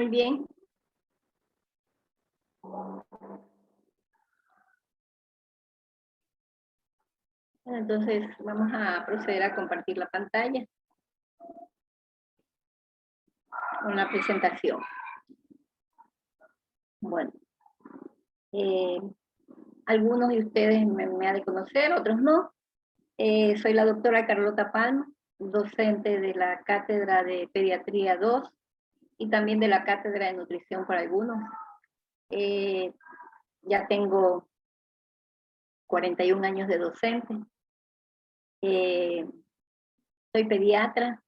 Muy bien. Entonces vamos a proceder a compartir la pantalla con la presentación. Bueno, algunos de ustedes me han de conocer, otros no. Soy la doctora Carlota Palma, docente de la Cátedra de Pediatría 2 y también de la Cátedra de Nutrición para algunos. Ya tengo 41 años de docente. Soy pediatra.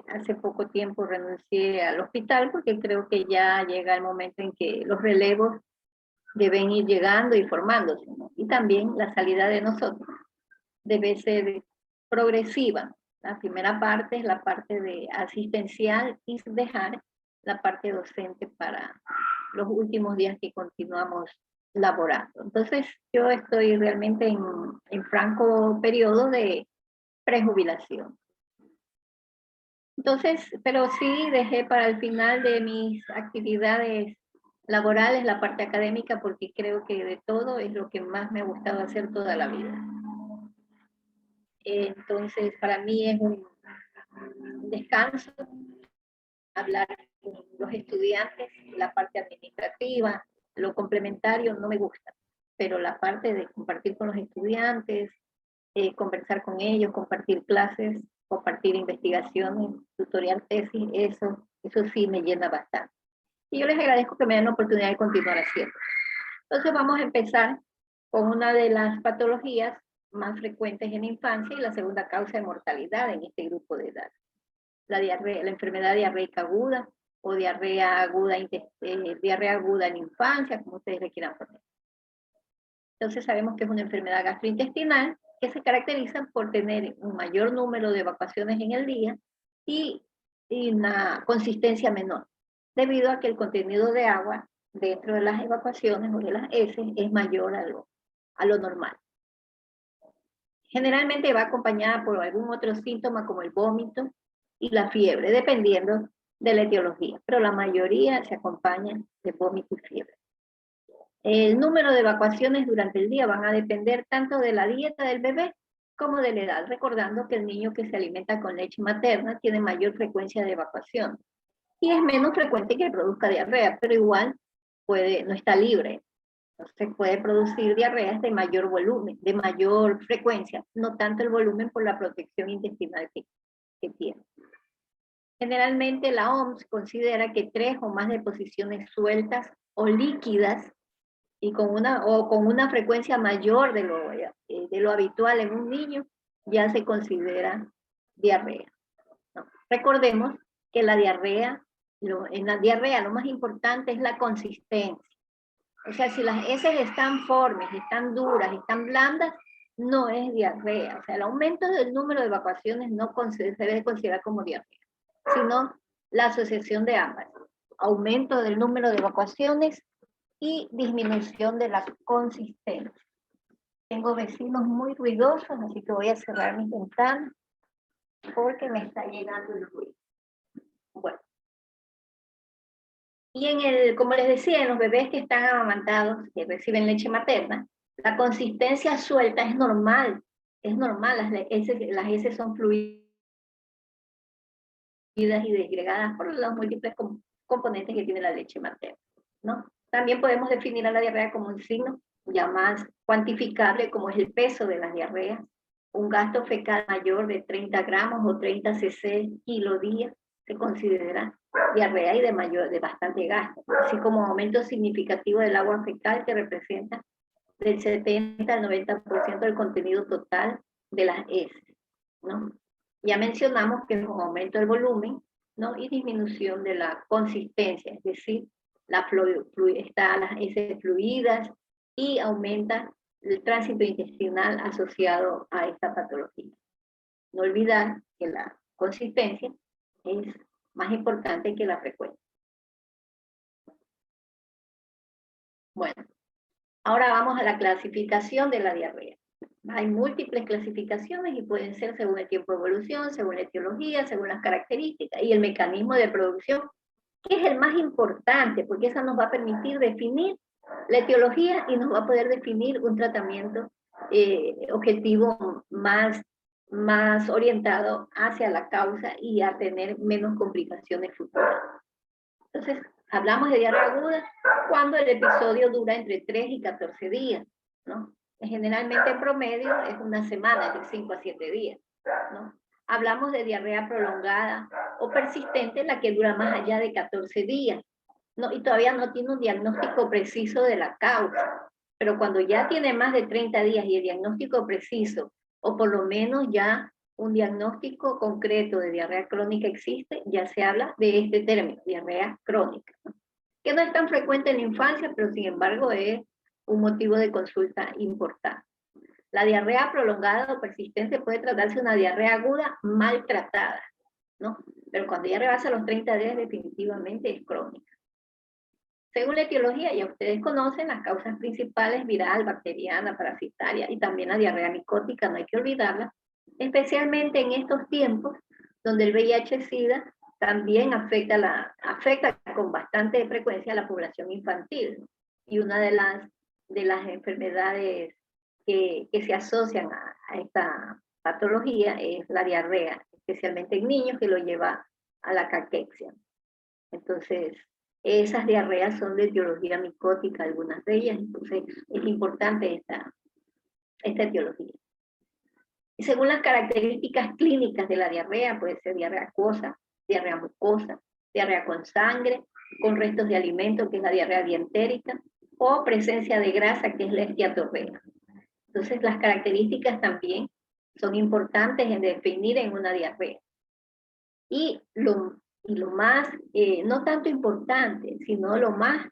Hace poco tiempo renuncié al hospital porque creo que ya llega el momento en que los relevos deben ir llegando y formándose, ¿no? Y también la salida de nosotros debe ser progresiva. La primera parte es la parte de asistencial y dejar la parte docente para los últimos días que continuamos laborando. Entonces yo estoy realmente en franco periodo de prejubilación. Entonces, pero sí dejé para el final de mis actividades laborales la parte académica porque creo que de todo es lo que más me ha gustado hacer toda la vida. Entonces, para mí es un descanso hablar con los estudiantes, la parte administrativa, lo complementario no me gusta, pero la parte de compartir con los estudiantes, conversar con ellos, compartir clases, compartir investigaciones, tutorial tesis, eso sí me llena bastante. Y yo les agradezco que me den la oportunidad de continuar haciendo. Entonces vamos a empezar con una de las patologías más frecuentes en la infancia y la segunda causa de mortalidad en este grupo de edad. La diarrea, la enfermedad diarreica aguda o diarrea aguda en infancia, como ustedes le quieran poner. Entonces sabemos que es una enfermedad gastrointestinal que se caracteriza por tener un mayor número de evacuaciones en el día y una consistencia menor, debido a que el contenido de agua dentro de las evacuaciones o de las heces es mayor a lo normal. Generalmente va acompañada por algún otro síntoma como el vómito y la fiebre, dependiendo de la etiología, pero la mayoría se acompaña de vómito y fiebre. El número de evacuaciones durante el día van a depender tanto de la dieta del bebé como de la edad, recordando que el niño que se alimenta con leche materna tiene mayor frecuencia de evacuación y es menos frecuente que produzca diarrea, pero igual no está libre. Entonces puede producir diarreas de mayor volumen, de mayor frecuencia, no tanto el volumen por la protección intestinal que tiene. Generalmente la OMS considera que 3 o más deposiciones sueltas o líquidas y con una frecuencia mayor de lo habitual en un niño ya se considera diarrea, ¿no? Recordemos que en la diarrea lo más importante es la consistencia. O sea, si las heces están formes, están duras, están blandas, no es diarrea. O sea, el aumento del número de evacuaciones no se debe considerar como diarrea, sino la asociación de ambas. Aumento del número de evacuaciones y disminución de la consistencia. Tengo vecinos muy ruidosos, así que voy a cerrar mis ventanas porque me está llegando el ruido. Bueno. Y como les decía, en los bebés que están amamantados, que reciben leche materna, la consistencia suelta es normal, las heces son fluidas y desgregadas por los múltiples componentes que tiene la leche materna, ¿no? También podemos definir a la diarrea como un signo ya más cuantificable, como es el peso de las diarreas, un gasto fecal mayor de 30 gramos o 30 cc kilo día, se considera diarrea y de bastante gasto, así como aumento significativo del agua fecal que representa del 70 al 90% del contenido total de las heces, ¿no? Ya mencionamos que es un aumento del volumen, ¿no? Y disminución de la consistencia, es decir, las heces fluidas y aumenta el tránsito intestinal asociado a esta patología. No olvidar que la consistencia es más importante que la frecuencia. Bueno, ahora vamos a la clasificación de la diarrea. Hay múltiples clasificaciones y pueden ser según el tiempo de evolución, según la etiología, según las características y el mecanismo de producción que es el más importante, porque esa nos va a permitir definir la etiología y nos va a poder definir un tratamiento objetivo más orientado hacia la causa y a tener menos complicaciones futuras. Entonces, hablamos de diarrea aguda cuando el episodio dura entre 3 y 14 días, ¿no? Generalmente en promedio es una semana, de 5 a 7 días, ¿no? Hablamos de diarrea prolongada o persistente, la que dura más allá de 14 días, ¿no? Y todavía no tiene un diagnóstico preciso de la causa. Pero cuando ya tiene más de 30 días y el diagnóstico preciso, o por lo menos ya un diagnóstico concreto de diarrea crónica existe, ya se habla de este término, diarrea crónica, ¿no? Que no es tan frecuente en la infancia, pero sin embargo es un motivo de consulta importante. La diarrea prolongada o persistente puede tratarse de una diarrea aguda maltratada, ¿no? Pero cuando ya rebasa los 30 días definitivamente es crónica. Según la etiología, ya ustedes conocen las causas principales: viral, bacteriana, parasitaria y también la diarrea micótica, no hay que olvidarla, especialmente en estos tiempos donde el VIH-Sida también afecta con bastante frecuencia a la población infantil, ¿no? Y una de las enfermedades que se asocian a esta patología es la diarrea, especialmente en niños, que lo lleva a la caquexia. Entonces, esas diarreas son de etiología micótica, algunas de ellas, entonces es importante esta etiología. Y según las características clínicas de la diarrea, puede ser diarrea acuosa, diarrea mucosa, diarrea con sangre, con restos de alimento, que es la diarrea dientérica, o presencia de grasa, que es la esteatorrea. Entonces, las características también son importantes en definir en una diarrea. Y lo más, no tanto importante, sino lo más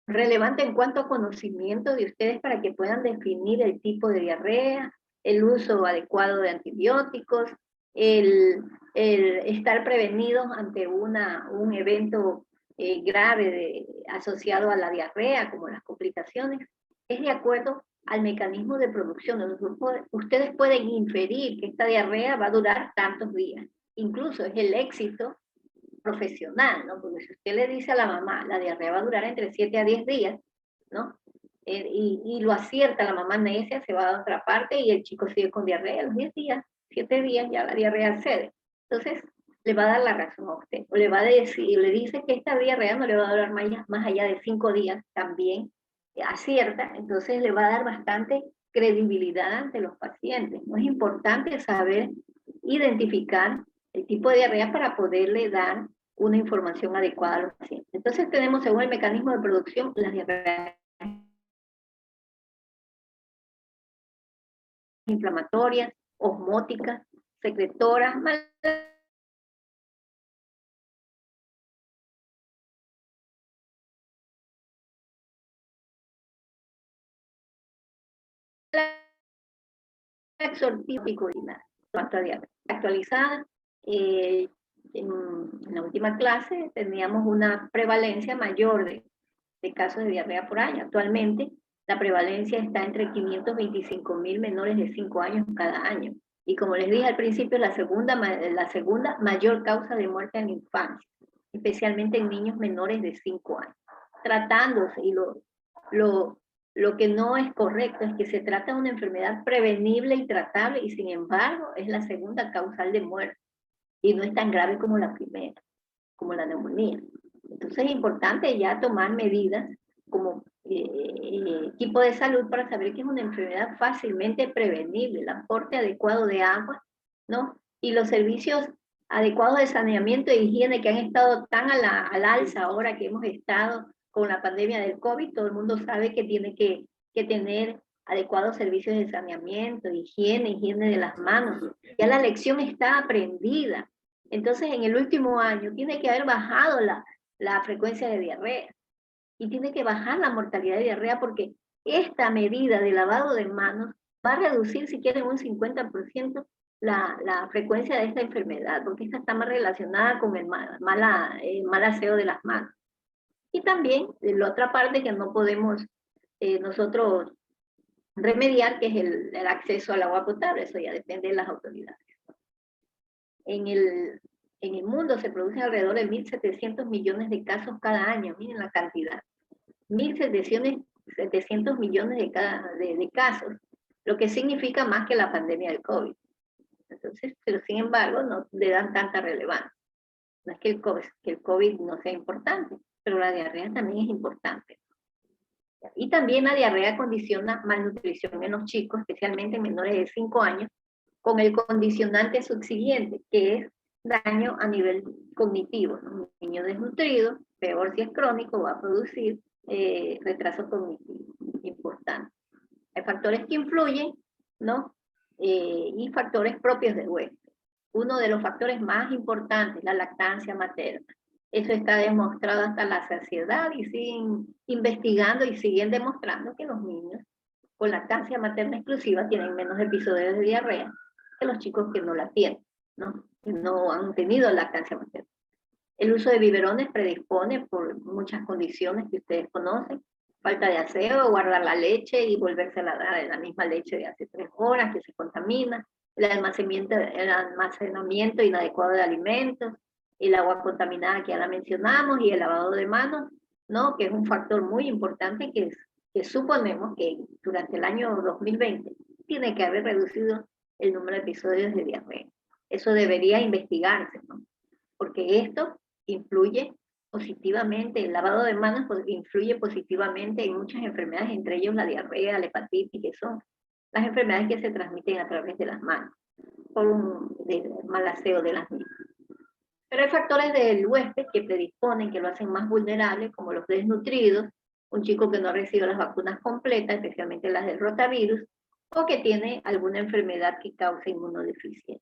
relevante en cuanto a conocimiento de ustedes para que puedan definir el tipo de diarrea, el uso adecuado de antibióticos, el estar prevenidos ante un evento grave asociado a la diarrea, como las complicaciones, es de acuerdo al mecanismo de producción. Ustedes pueden inferir que esta diarrea va a durar tantos días. Incluso es el éxito profesional, ¿no? Porque si usted le dice a la mamá, la diarrea va a durar entre 7 a 10 días, ¿no? Y lo acierta, la mamá necia se va a otra parte y el chico sigue con diarrea a los 10 días, 7 días ya la diarrea cede. Entonces, le va a dar la razón a usted, o le va a decir, le dice que esta diarrea no le va a durar más allá de 5 días, también acierta, entonces le va a dar bastante credibilidad ante los pacientes. No es importante saber identificar el tipo de diarrea para poderle dar una información adecuada a los pacientes. Entonces tenemos, según el mecanismo de producción, las diarreas inflamatorias, osmóticas, secretoras, absortiva y urinaria. Cuanto a diarrea actualizada, en la última clase teníamos una prevalencia mayor de casos de diarrea por año. Actualmente la prevalencia está entre 525.000 menores de 5 años cada año. Y como les dije al principio, la segunda mayor causa de muerte en la infancia, especialmente en niños menores de 5 años. Tratándose, y lo que no es correcto es que se trata de una enfermedad prevenible y tratable, y sin embargo es la segunda causal de muerte, y no es tan grave como la primera, como la neumonía. Entonces es importante ya tomar medidas como equipo de salud para saber que es una enfermedad fácilmente prevenible, el aporte adecuado de agua, ¿no? Y los servicios adecuados de saneamiento e higiene que han estado tan al alza ahora que hemos estado con la pandemia del COVID. Todo el mundo sabe que tiene que tener adecuados servicios de saneamiento, higiene de las manos. Ya la lección está aprendida. Entonces, en el último año tiene que haber bajado la frecuencia de diarrea y tiene que bajar la mortalidad de diarrea, porque esta medida de lavado de manos va a reducir, si quieren, un 50% la frecuencia de esta enfermedad, porque esta está más relacionada con el mal aseo de las manos. Y también la otra parte que no podemos nosotros remediar, que es el acceso al agua potable. Eso ya depende de las autoridades. En En el mundo se producen alrededor de 1.700 millones de casos cada año, miren la cantidad. 1.700 millones de casos, lo que significa más que la pandemia del COVID. Entonces, pero sin embargo, no le dan tanta relevancia. No es que el COVID no sea importante, pero la diarrea también es importante. Y también la diarrea condiciona malnutrición en los chicos, especialmente en menores de 5 años, con el condicionante subsiguiente, que es daño a nivel cognitivo, ¿no? Un niño desnutrido, peor si es crónico, va a producir retraso cognitivo importante. Hay factores que influyen, ¿no? Y factores propios del huésped. Uno de los factores más importantes, la lactancia materna. Eso está demostrado hasta la saciedad y siguen investigando y siguen demostrando que los niños con lactancia materna exclusiva tienen menos episodios de diarrea que los chicos que no la tienen, ¿no? Que no han tenido lactancia materna. El uso de biberones predispone por muchas condiciones que ustedes conocen, falta de aseo, guardar la leche y volvérsela a dar en la misma leche de hace 3 horas que se contamina, el almacenamiento inadecuado de alimentos, el agua contaminada que ya la mencionamos y el lavado de manos, ¿no? Que es un factor muy importante que suponemos que durante el año 2020 tiene que haber reducido el número de episodios de diarrea. Eso debería investigarse, ¿no? Porque esto influye positivamente, el lavado de manos influye positivamente en muchas enfermedades, entre ellos la diarrea, la hepatitis, que son las enfermedades que se transmiten a través de las manos, por un mal aseo de las mismas. Pero hay factores del huésped que predisponen, que lo hacen más vulnerable, como los desnutridos, un chico que no ha recibido las vacunas completas, especialmente las del rotavirus, o que tiene alguna enfermedad que causa inmunodeficiencia.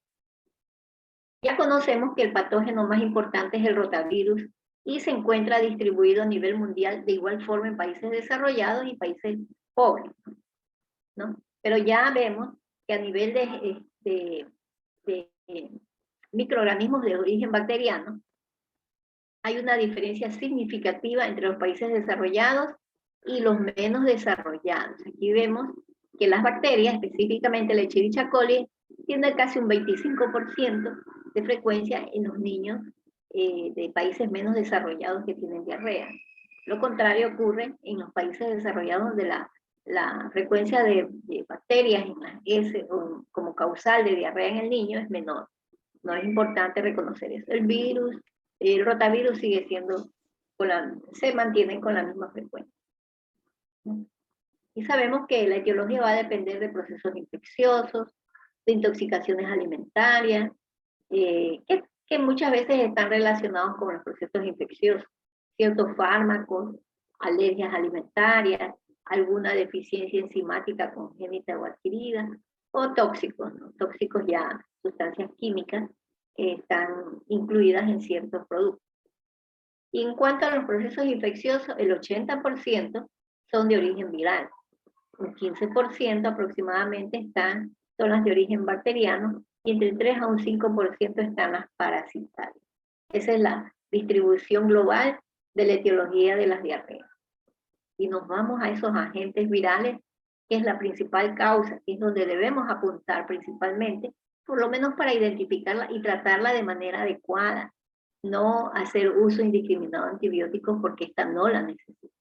Ya conocemos que el patógeno más importante es el rotavirus y se encuentra distribuido a nivel mundial de igual forma en países desarrollados y países pobres, ¿no? Pero ya vemos que a nivel de microorganismos de origen bacteriano hay una diferencia significativa entre los países desarrollados y los menos desarrollados. Aquí vemos que las bacterias, específicamente la Escherichia coli, tiene casi un 25% de frecuencia en los niños de países menos desarrollados que tienen diarrea. Lo contrario ocurre en los países desarrollados donde la frecuencia de bacterias en las S como causal de diarrea en el niño es menor. No es importante reconocer eso. El virus, el rotavirus sigue siendo, se mantienen con la misma frecuencia. Y sabemos que la etiología va a depender de procesos infecciosos, de intoxicaciones alimentarias, que muchas veces están relacionados con los procesos infecciosos, ciertos fármacos, alergias alimentarias, alguna deficiencia enzimática congénita o adquirida, o tóxicos, ¿no? Tóxicos ya, sustancias químicas que están incluidas en ciertos productos. Y en cuanto a los procesos infecciosos, el 80% son de origen viral, un 15% aproximadamente son las de origen bacteriano, y entre el 3 a un 5% están las parasitarias. Esa es la distribución global de la etiología de las diarreas. Y nos vamos a esos agentes virales, que es la principal causa, que es donde debemos apuntar principalmente, por lo menos para identificarla y tratarla de manera adecuada, no hacer uso indiscriminado de antibióticos porque esta no la necesita.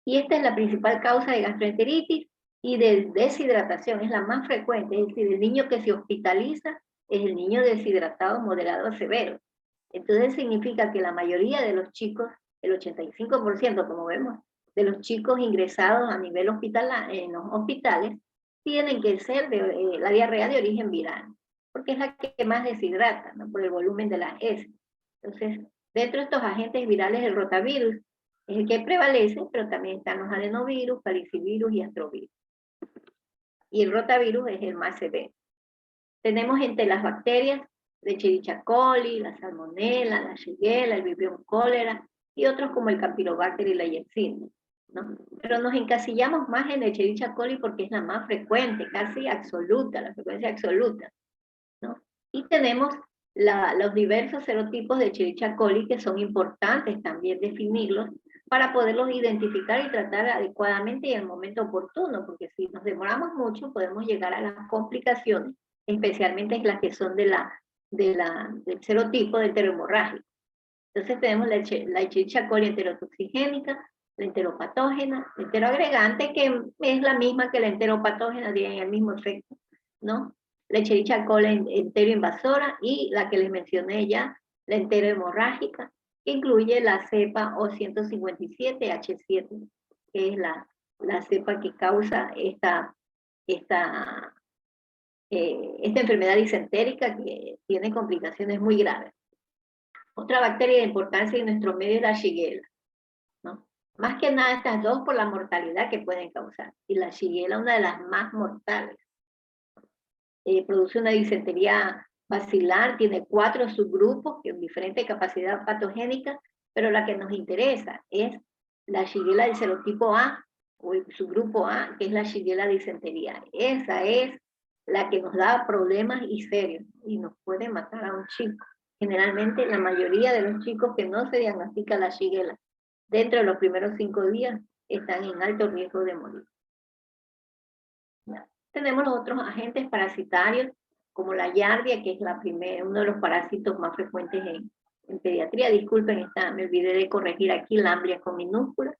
Y esta es la principal causa de gastroenteritis y de deshidratación, es la más frecuente, es decir, el niño que se hospitaliza es el niño deshidratado moderado a severo. Entonces significa que la mayoría de los chicos, el 85% como vemos, de los chicos ingresados a nivel hospitalario, en los hospitales, tienen que ser de la diarrea de origen viral, porque es la que más deshidrata, ¿no? Por el volumen de las heces. Entonces, dentro de estos agentes virales, el rotavirus es el que prevalece, pero también están los adenovirus, paricivirus y astrovirus. Y el rotavirus es el más severo. Tenemos entre las bacterias la Escherichia coli, la salmonella, la shigella, el vibrio cólera y otros como el campylobacter y la yersinia, ¿no? Pero nos encasillamos más en la Escherichia coli porque es la más frecuente, casi absoluta, la frecuencia absoluta, ¿no? Y tenemos los diversos serotipos de Escherichia coli que son importantes también definirlos para poderlos identificar y tratar adecuadamente y en el momento oportuno, porque si nos demoramos mucho podemos llegar a las complicaciones, especialmente las que son de la del serotipo de enterohemorrágico. Entonces tenemos la Escherichia coli enterotoxigénica, la enteropatógena, la enteroagregante, que es la misma que la enteropatógena, tiene el mismo efecto, ¿no? La Escherichia coli enteroinvasora y la que les mencioné ya, la enterohemorrágica, que incluye la cepa O157H7, que es la cepa que causa esta enfermedad disentérica que tiene complicaciones muy graves. Otra bacteria de importancia en nuestro medio es la Shigella, ¿no? Más que nada estas dos por la mortalidad que pueden causar. Y la Shigella, una de las más mortales. Produce una disentería bacilar, tiene 4 subgrupos con diferente capacidad patogénica, pero la que nos interesa es la Shigella del serotipo A, o el subgrupo A, que es la Shigella disentería. Esa es la que nos da problemas y serios, y nos puede matar a un chico. Generalmente la mayoría de los chicos que no se diagnostica la Shigella dentro de los primeros 5 días están en alto riesgo de morir. Ya. Tenemos los otros agentes parasitarios, como la Yardia, que es uno de los parásitos más frecuentes en pediatría. Disculpen, me olvidé de corregir aquí, la Amblia con minúscula.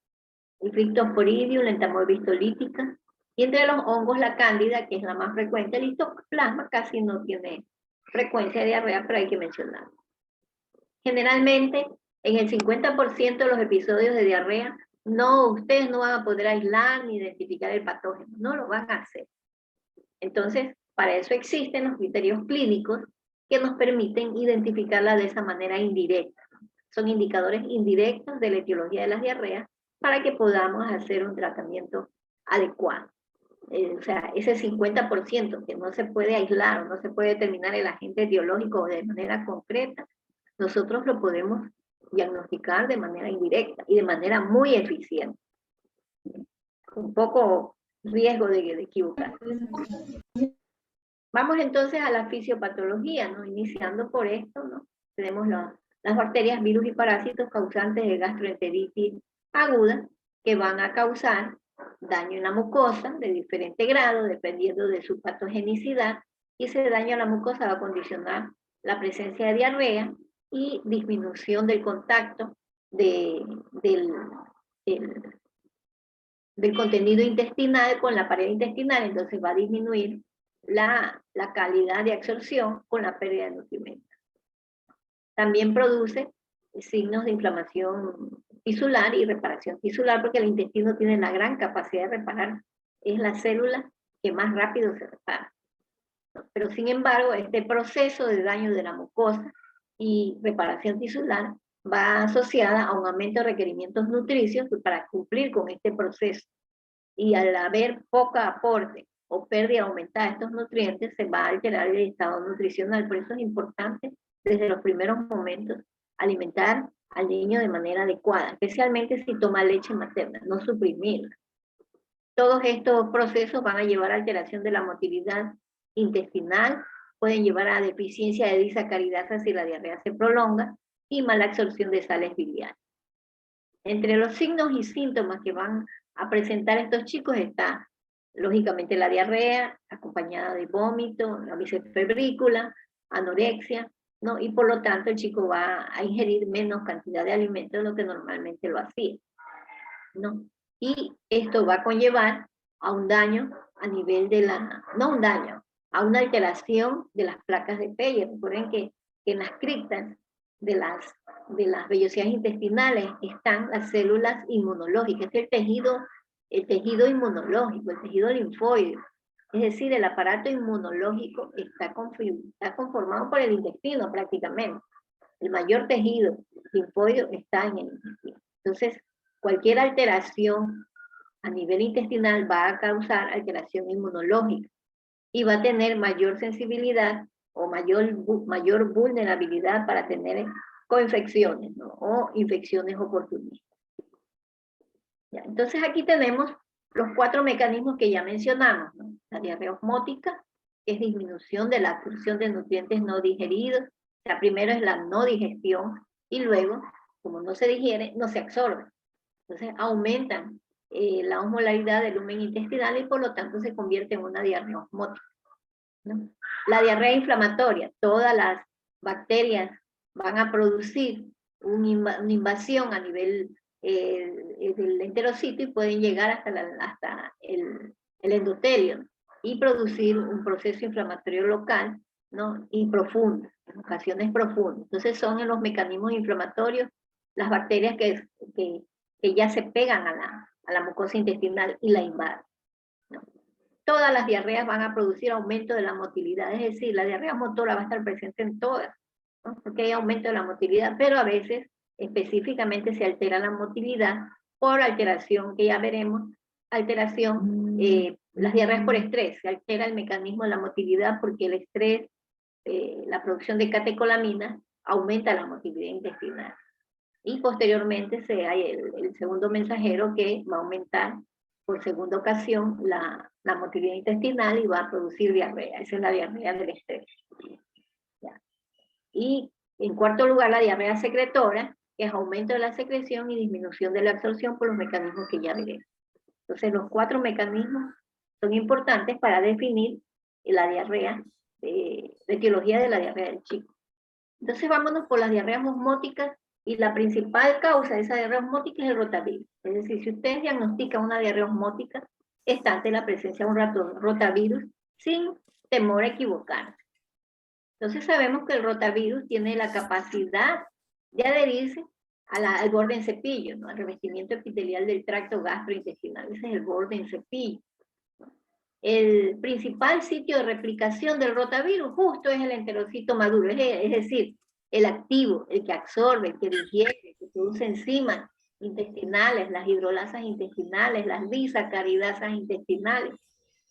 El Cryptosporidium, la Entamoeba histolítica. Y entre los hongos, la Cándida, que es la más frecuente. El histoplasma casi no tiene frecuencia de diarrea, pero hay que mencionarlo. Generalmente, en el 50% de los episodios de diarrea, ustedes no van a poder aislar ni identificar el patógeno, no lo van a hacer. Entonces, para eso existen los criterios clínicos que nos permiten identificarla de esa manera indirecta. Son indicadores indirectos de la etiología de las diarreas para que podamos hacer un tratamiento adecuado. O sea, ese 50% que no se puede aislar o no se puede determinar el agente etiológico de manera concreta, nosotros lo podemos diagnosticar de manera indirecta y de manera muy eficiente. Un poco riesgo de equivocar. Vamos entonces a la fisiopatología, ¿no? Iniciando por esto, ¿no? Tenemos las bacterias, virus y parásitos causantes de gastroenteritis aguda que van a causar daño en la mucosa de diferente grado, dependiendo de su patogenicidad, y ese daño a la mucosa va a condicionar la presencia de diarrea y disminución del contacto del contenido intestinal con la pared intestinal, entonces va a disminuir la calidad de absorción con la pérdida de nutrimentos. También produce signos de inflamación tisular y reparación tisular, porque el intestino tiene la gran capacidad de reparar, es la célula que más rápido se repara. Pero sin embargo, este proceso de daño de la mucosa y reparación tisular va asociada a un aumento de requerimientos nutricios para cumplir con este proceso. Y al haber poco aporte o pérdida aumentada de estos nutrientes, se va a alterar el estado nutricional. Por eso es importante, desde los primeros momentos, alimentar al niño de manera adecuada, especialmente si toma leche materna, no suprimirla. Todos estos procesos van a llevar a alteración de la motilidad intestinal, pueden llevar a deficiencia de disacaridasa si la diarrea se prolonga, y mala absorción de sales biliares. Entre los signos y síntomas que van a presentar estos chicos está, lógicamente, la diarrea, acompañada de vómito, la febrícula, anorexia, ¿no? Y por lo tanto el chico va a ingerir menos cantidad de alimentos de lo que normalmente lo hacía, ¿no? Y esto va a conllevar a un daño a nivel de a una alteración de las placas de Peyer. Recuerden que en las criptas de las vellosidades intestinales están las células inmunológicas, el tejido inmunológico, el tejido linfoide. Es decir, el aparato inmunológico está conformado por el intestino prácticamente. El mayor tejido linfoide está en el intestino. Entonces, cualquier alteración a nivel intestinal va a causar alteración inmunológica y va a tener mayor sensibilidad o mayor vulnerabilidad para tener coinfecciones, ¿no? O infecciones oportunistas. Ya, entonces aquí tenemos los 4 mecanismos que ya mencionamos, ¿no? La diarrea osmótica, que es disminución de la absorción de nutrientes no digeridos. O sea, primero es la no digestión y luego, como no se digiere, no se absorbe. Entonces aumentan la osmolaridad del lumen intestinal y por lo tanto se convierte en una diarrea osmótica, ¿no? La diarrea inflamatoria, todas las bacterias van a producir una invasión a nivel del enterocito y pueden llegar hasta el endotelio y producir un proceso inflamatorio local, ¿no? Y profundo, en ocasiones profundo. Entonces son en los mecanismos inflamatorios las bacterias que ya se pegan a la mucosa intestinal y la invaden, ¿no? Todas las diarreas van a producir aumento de la motilidad, es decir, la diarrea motora va a estar presente en todas, ¿no? Porque hay aumento de la motilidad, pero a veces específicamente se altera la motilidad por alteración, que ya veremos, alteración, las diarreas por estrés, se altera el mecanismo de la motilidad porque el estrés, la producción de catecolamina, aumenta la motilidad intestinal. Y posteriormente hay el segundo mensajero que va a aumentar por segunda ocasión la motilidad intestinal y va a producir diarrea. Esa es la diarrea del estrés. ¿Ya? Y en cuarto lugar, la diarrea secretora, que es aumento de la secreción y disminución de la absorción por los mecanismos que ya veremos. Entonces, los 4 mecanismos son importantes para definir la diarrea, la etiología de la diarrea del chico. Entonces, vámonos por las diarreas osmóticas, y la principal causa de esa diarrea osmótica es el rotavirus. Es decir, si ustedes diagnostican una diarrea osmótica, está ante la presencia de un rotavirus sin temor a equivocarse. Entonces sabemos que el rotavirus tiene la capacidad de adherirse al borde en cepillo, ¿no? Al revestimiento epitelial del tracto gastrointestinal. Ese es el borde en cepillo. El principal sitio de replicación del rotavirus justo es el enterocito maduro, es decir, el activo, el que absorbe, el que digiere, el que produce enzimas intestinales, las hidrolasas intestinales, las disacaridasas intestinales.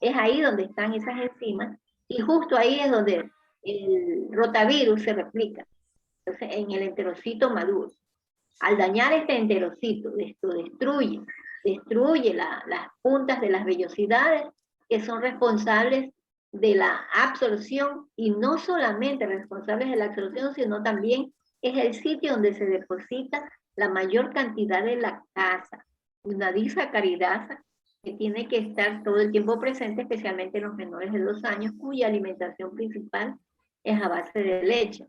Es ahí donde están esas enzimas y justo ahí es donde el rotavirus se replica. Entonces, en el enterocito maduro. Al dañar este enterocito, esto destruye las puntas de las vellosidades que son responsables de la absorción, y no solamente responsables de la absorción, sino también es el sitio donde se deposita la mayor cantidad de lactasa, una disacaridasa que tiene que estar todo el tiempo presente, especialmente en los menores de 2 años, cuya alimentación principal es a base de leche.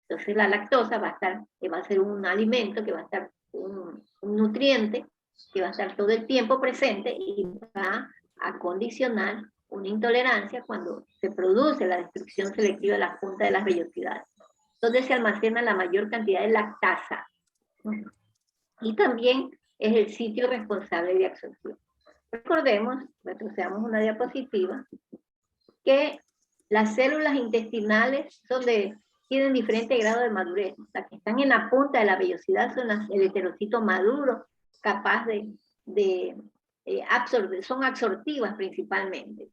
Entonces la lactosa va a ser un alimento, que va a estar un nutriente, que va a estar todo el tiempo presente y va a condicionar una intolerancia cuando se produce la destrucción selectiva de las puntas de las vellosidades, donde se almacena la mayor cantidad de lactasa. Y también es el sitio responsable de absorción. Recordemos, retrocedamos una diapositiva, que las células intestinales tienen diferentes grados de madurez. Las que están en la punta de la vellosidad son el heterocito maduro, capaz de absorber, son absortivas principalmente.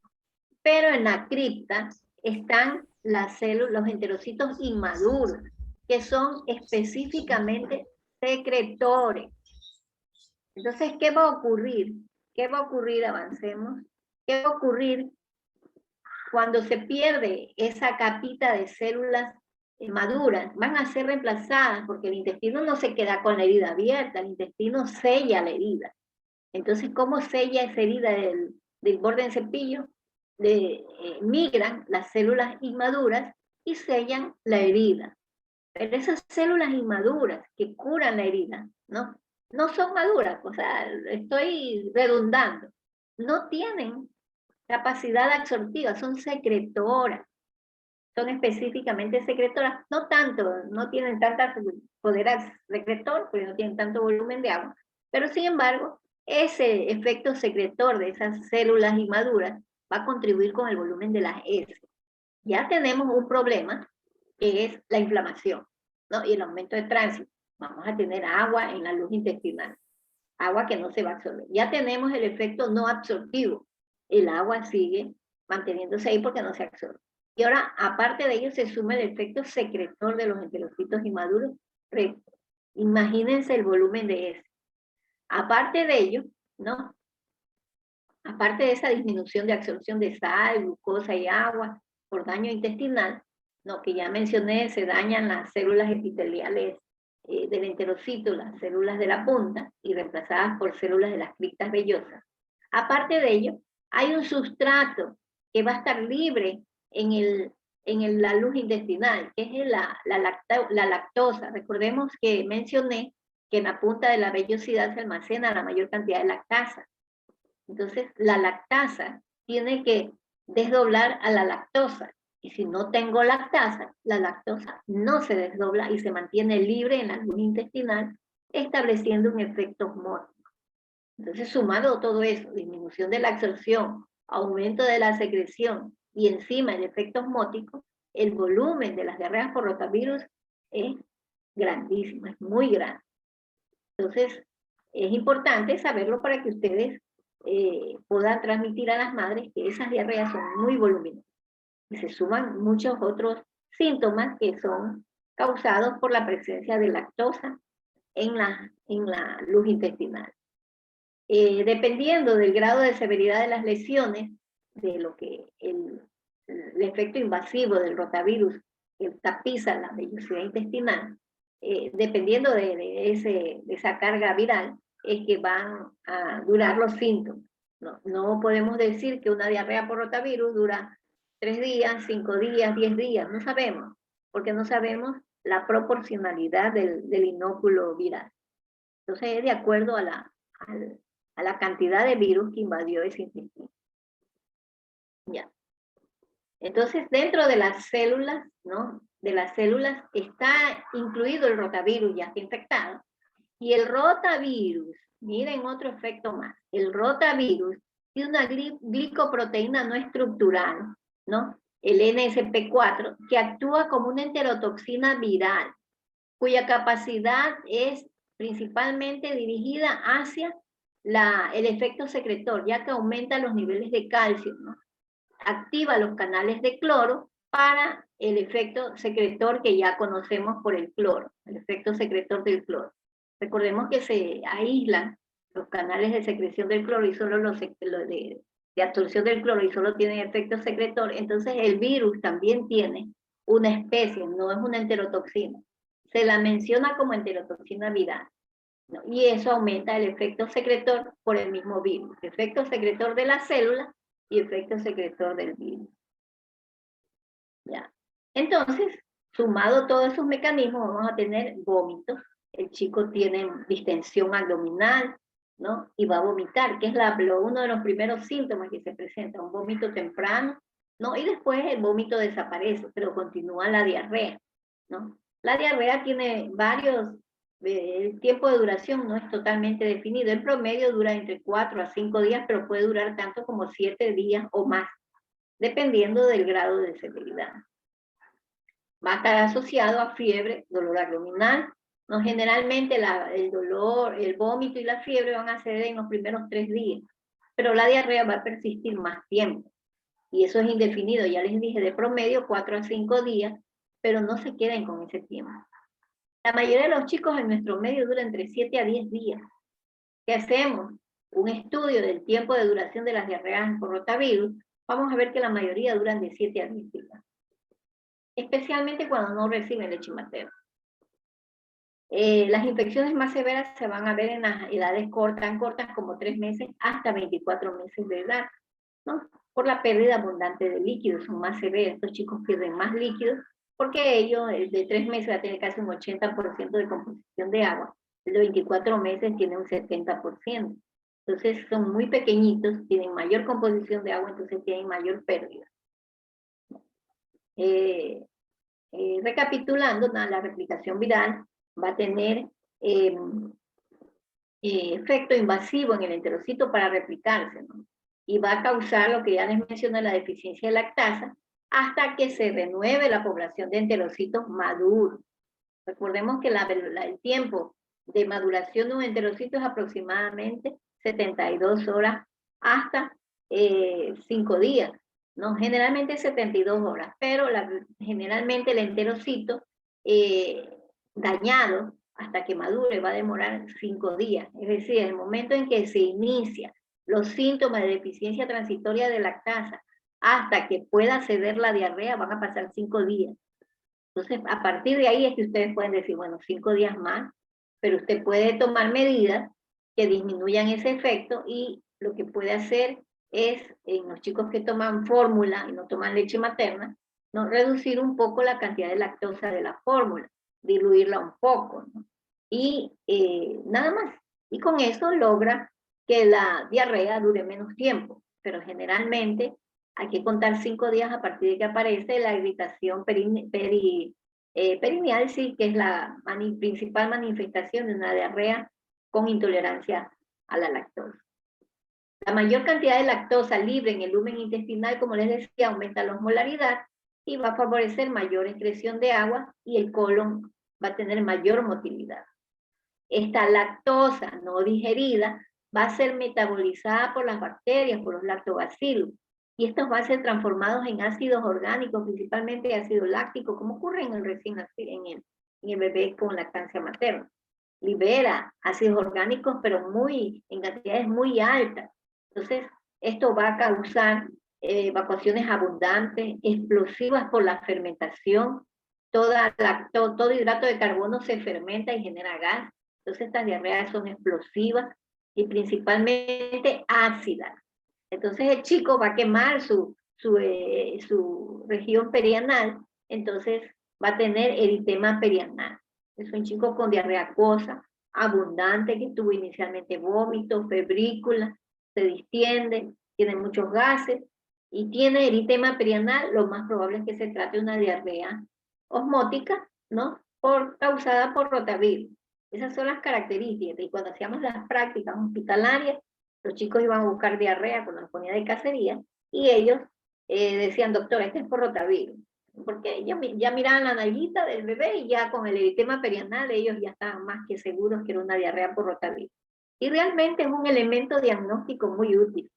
Pero en la cripta están las células, los enterocitos inmaduros, que son específicamente secretores. Entonces, ¿qué va a ocurrir? ¿Qué va a ocurrir? Avancemos. ¿Qué va a ocurrir cuando se pierde esa capita de células maduras? Van a ser reemplazadas porque el intestino no se queda con la herida abierta, el intestino sella la herida. Entonces, ¿cómo sella esa herida del borde en cepillo? Migran las células inmaduras y sellan la herida. Pero esas células inmaduras que curan la herida, no son maduras, o sea, estoy redundando, no tienen capacidad absortiva, son secretoras, son específicamente secretoras, no tienen tanta poder secretor, porque no tienen tanto volumen de agua, pero sin embargo, ese efecto secretor de esas células inmaduras va a contribuir con el volumen de las heces. Ya tenemos un problema, que es la inflamación, ¿no? Y el aumento de tránsito. Vamos a tener agua en la luz intestinal, agua que no se va a absorber. Ya tenemos el efecto no absortivo, el agua sigue manteniéndose ahí porque no se absorbe. Y ahora, aparte de ello, se suma el efecto secretor de los enterocitos inmaduros. Imagínense el volumen de ese. Aparte de ello, ¿no? Aparte de esa disminución de absorción de sal, glucosa y agua por daño intestinal, ¿no? Que ya mencioné, se dañan las células epiteliales del enterocito, las células de la punta, y reemplazadas por células de las criptas vellosas. Aparte de ello, hay un sustrato que va a estar libre en la luz intestinal, que es la lactosa. Recordemos que mencioné que en la punta de la vellosidad se almacena la mayor cantidad de lactasa. Entonces, la lactasa tiene que desdoblar a la lactosa. Y si no tengo lactasa, la lactosa no se desdobla y se mantiene libre en la luz intestinal, estableciendo un efecto osmótico. Entonces, sumado todo eso, disminución de la absorción, aumento de la secreción y encima el efecto osmótico, el volumen de las diarreas por rotavirus es grandísimo, es muy grande. Entonces, es importante saberlo para que ustedes puedan transmitir a las madres que esas diarreas son muy voluminosas. Y se suman muchos otros síntomas que son causados por la presencia de lactosa en la luz intestinal. Dependiendo del grado de severidad de las lesiones, de lo que el efecto invasivo del rotavirus que tapiza la vellosidad intestinal, dependiendo de esa carga viral, es que van a durar los síntomas. No podemos decir que una diarrea por rotavirus dura 3 días, 5 días, 10 días, no sabemos, porque no sabemos la proporcionalidad del inóculo viral. Entonces es de acuerdo a la cantidad de virus que invadió ese intestino. Ya. Entonces, dentro de las células, ¿no? De las células está incluido el rotavirus, ya está infectado. Y el rotavirus, miren otro efecto más, el rotavirus tiene una glicoproteína no estructural, ¿no? El NSP4, que actúa como una enterotoxina viral, cuya capacidad es principalmente dirigida hacia el efecto secretor, ya que aumenta los niveles de calcio, ¿no? Activa los canales de cloro para el efecto secretor que ya conocemos por el cloro, el efecto secretor del cloro. Recordemos que se aíslan los canales de secreción del cloro y solo de absorción del cloro y solo tienen efecto secretor. Entonces el virus también tiene una especie, no es una enterotoxina. Se la menciona como enterotoxina viral, ¿no? Y eso aumenta el efecto secretor por el mismo virus, efecto secretor de la célula y efecto secretor del virus. ¿Ya? Entonces, sumado todos esos mecanismos, vamos a tener vómitos. El chico tiene distensión abdominal, ¿no? Y va a vomitar, que es uno de los primeros síntomas que se presenta, un vómito temprano, ¿no? Y después el vómito desaparece, pero continúa la diarrea, ¿no? La diarrea tiene el tiempo de duración no es totalmente definido. En promedio dura entre 4 a 5 días, pero puede durar tanto como 7 días o más, dependiendo del grado de severidad. Va a estar asociado a fiebre, dolor abdominal. No, generalmente el dolor, el vómito y la fiebre van a ser en los primeros 3 días, pero la diarrea va a persistir más tiempo. Y eso es indefinido, ya les dije, de promedio 4 a 5 días, pero no se queden con ese tiempo. La mayoría de los chicos en nuestro medio dura entre 7 a 10 días. ¿Qué hacemos? Un estudio del tiempo de duración de las diarreas por rotavirus. Vamos a ver que la mayoría duran de 7 a 10 días. Especialmente cuando no reciben leche materna. Las infecciones más severas se van a ver en las edades tan cortas como 3 meses hasta 24 meses de edad, ¿no? Por la pérdida abundante de líquidos, son más severas. Estos chicos pierden más líquidos porque ellos, el de 3 meses va a tener casi un 80% de composición de agua, el de 24 meses tiene un 70%. Entonces son muy pequeñitos, tienen mayor composición de agua, entonces tienen mayor pérdida. Recapitulando, la replicación viral va a tener efecto invasivo en el enterocito para replicarse, ¿no? Y va a causar lo que ya les mencioné, la deficiencia de lactasa, hasta que se renueve la población de enterocitos maduros. Recordemos que el tiempo de maduración de un enterocito es aproximadamente 72 horas hasta 5 días, ¿no? Generalmente 72 horas, pero generalmente el enterocito dañado hasta que madure va a demorar 5 días. Es decir, en el momento en que se inicia los síntomas de deficiencia transitoria de lactasa hasta que pueda ceder la diarrea van a pasar 5 días. Entonces, a partir de ahí es que ustedes pueden decir, bueno, 5 días más, pero usted puede tomar medidas que disminuyan ese efecto y lo que puede hacer es, en los chicos que toman fórmula y no toman leche materna, ¿no? Reducir un poco la cantidad de lactosa de la fórmula, diluirla un poco, ¿no? Y nada más. Y con eso logra que la diarrea dure menos tiempo, pero generalmente hay que contar 5 días a partir de que aparece la irritación perineal, sí, que es la principal manifestación de una diarrea con intolerancia a la lactosa. La mayor cantidad de lactosa libre en el lumen intestinal, como les decía, aumenta la osmolaridad y va a favorecer mayor excreción de agua y el colon va a tener mayor motilidad. Esta lactosa no digerida va a ser metabolizada por las bacterias, por los lactobacillus, y estos van a ser transformados en ácidos orgánicos, principalmente ácido láctico, como ocurre en el recién nacido, en el bebé con lactancia materna. Libera ácidos orgánicos, pero en cantidades muy altas. Entonces, esto va a causar evacuaciones abundantes, explosivas por la fermentación. Todo hidrato de carbono se fermenta y genera gas. Entonces, estas diarreas son explosivas y principalmente ácidas. Entonces, el chico va a quemar su región perianal, entonces va a tener eritema perianal. Es un chico con diarrea acuosa, abundante, que tuvo inicialmente vómito, febrícula, se distiende, tiene muchos gases y tiene eritema perianal. Lo más probable es que se trate de una diarrea osmótica, ¿no? Causada por rotavirus. Esas son las características. Y cuando hacíamos las prácticas hospitalarias, los chicos iban a buscar diarrea cuando los ponía de cacería y ellos decían, doctor, este es por rotavirus. Porque ellos ya miraban la nalguita del bebé y ya con el eritema perianal ellos ya estaban más que seguros que era una diarrea por rotavirus. Y realmente es un elemento diagnóstico muy útil.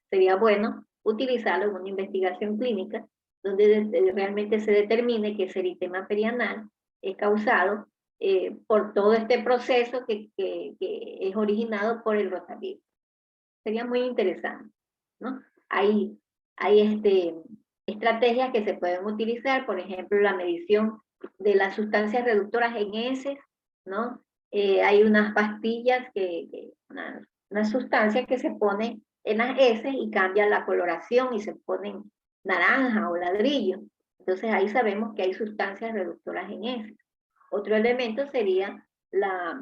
Sería bueno utilizarlo en una investigación clínica donde realmente se determine que ese eritema perianal es causado por todo este proceso que es originado por el rotavirus. Sería muy interesante, ¿no? Hay estrategias que se pueden utilizar, por ejemplo, la medición de las sustancias reductoras en heces, ¿no? Hay unas pastillas, una sustancia que se pone en las heces y cambia la coloración y se ponen naranja o ladrillo. Entonces ahí sabemos que hay sustancias reductoras en heces. Otro elemento sería la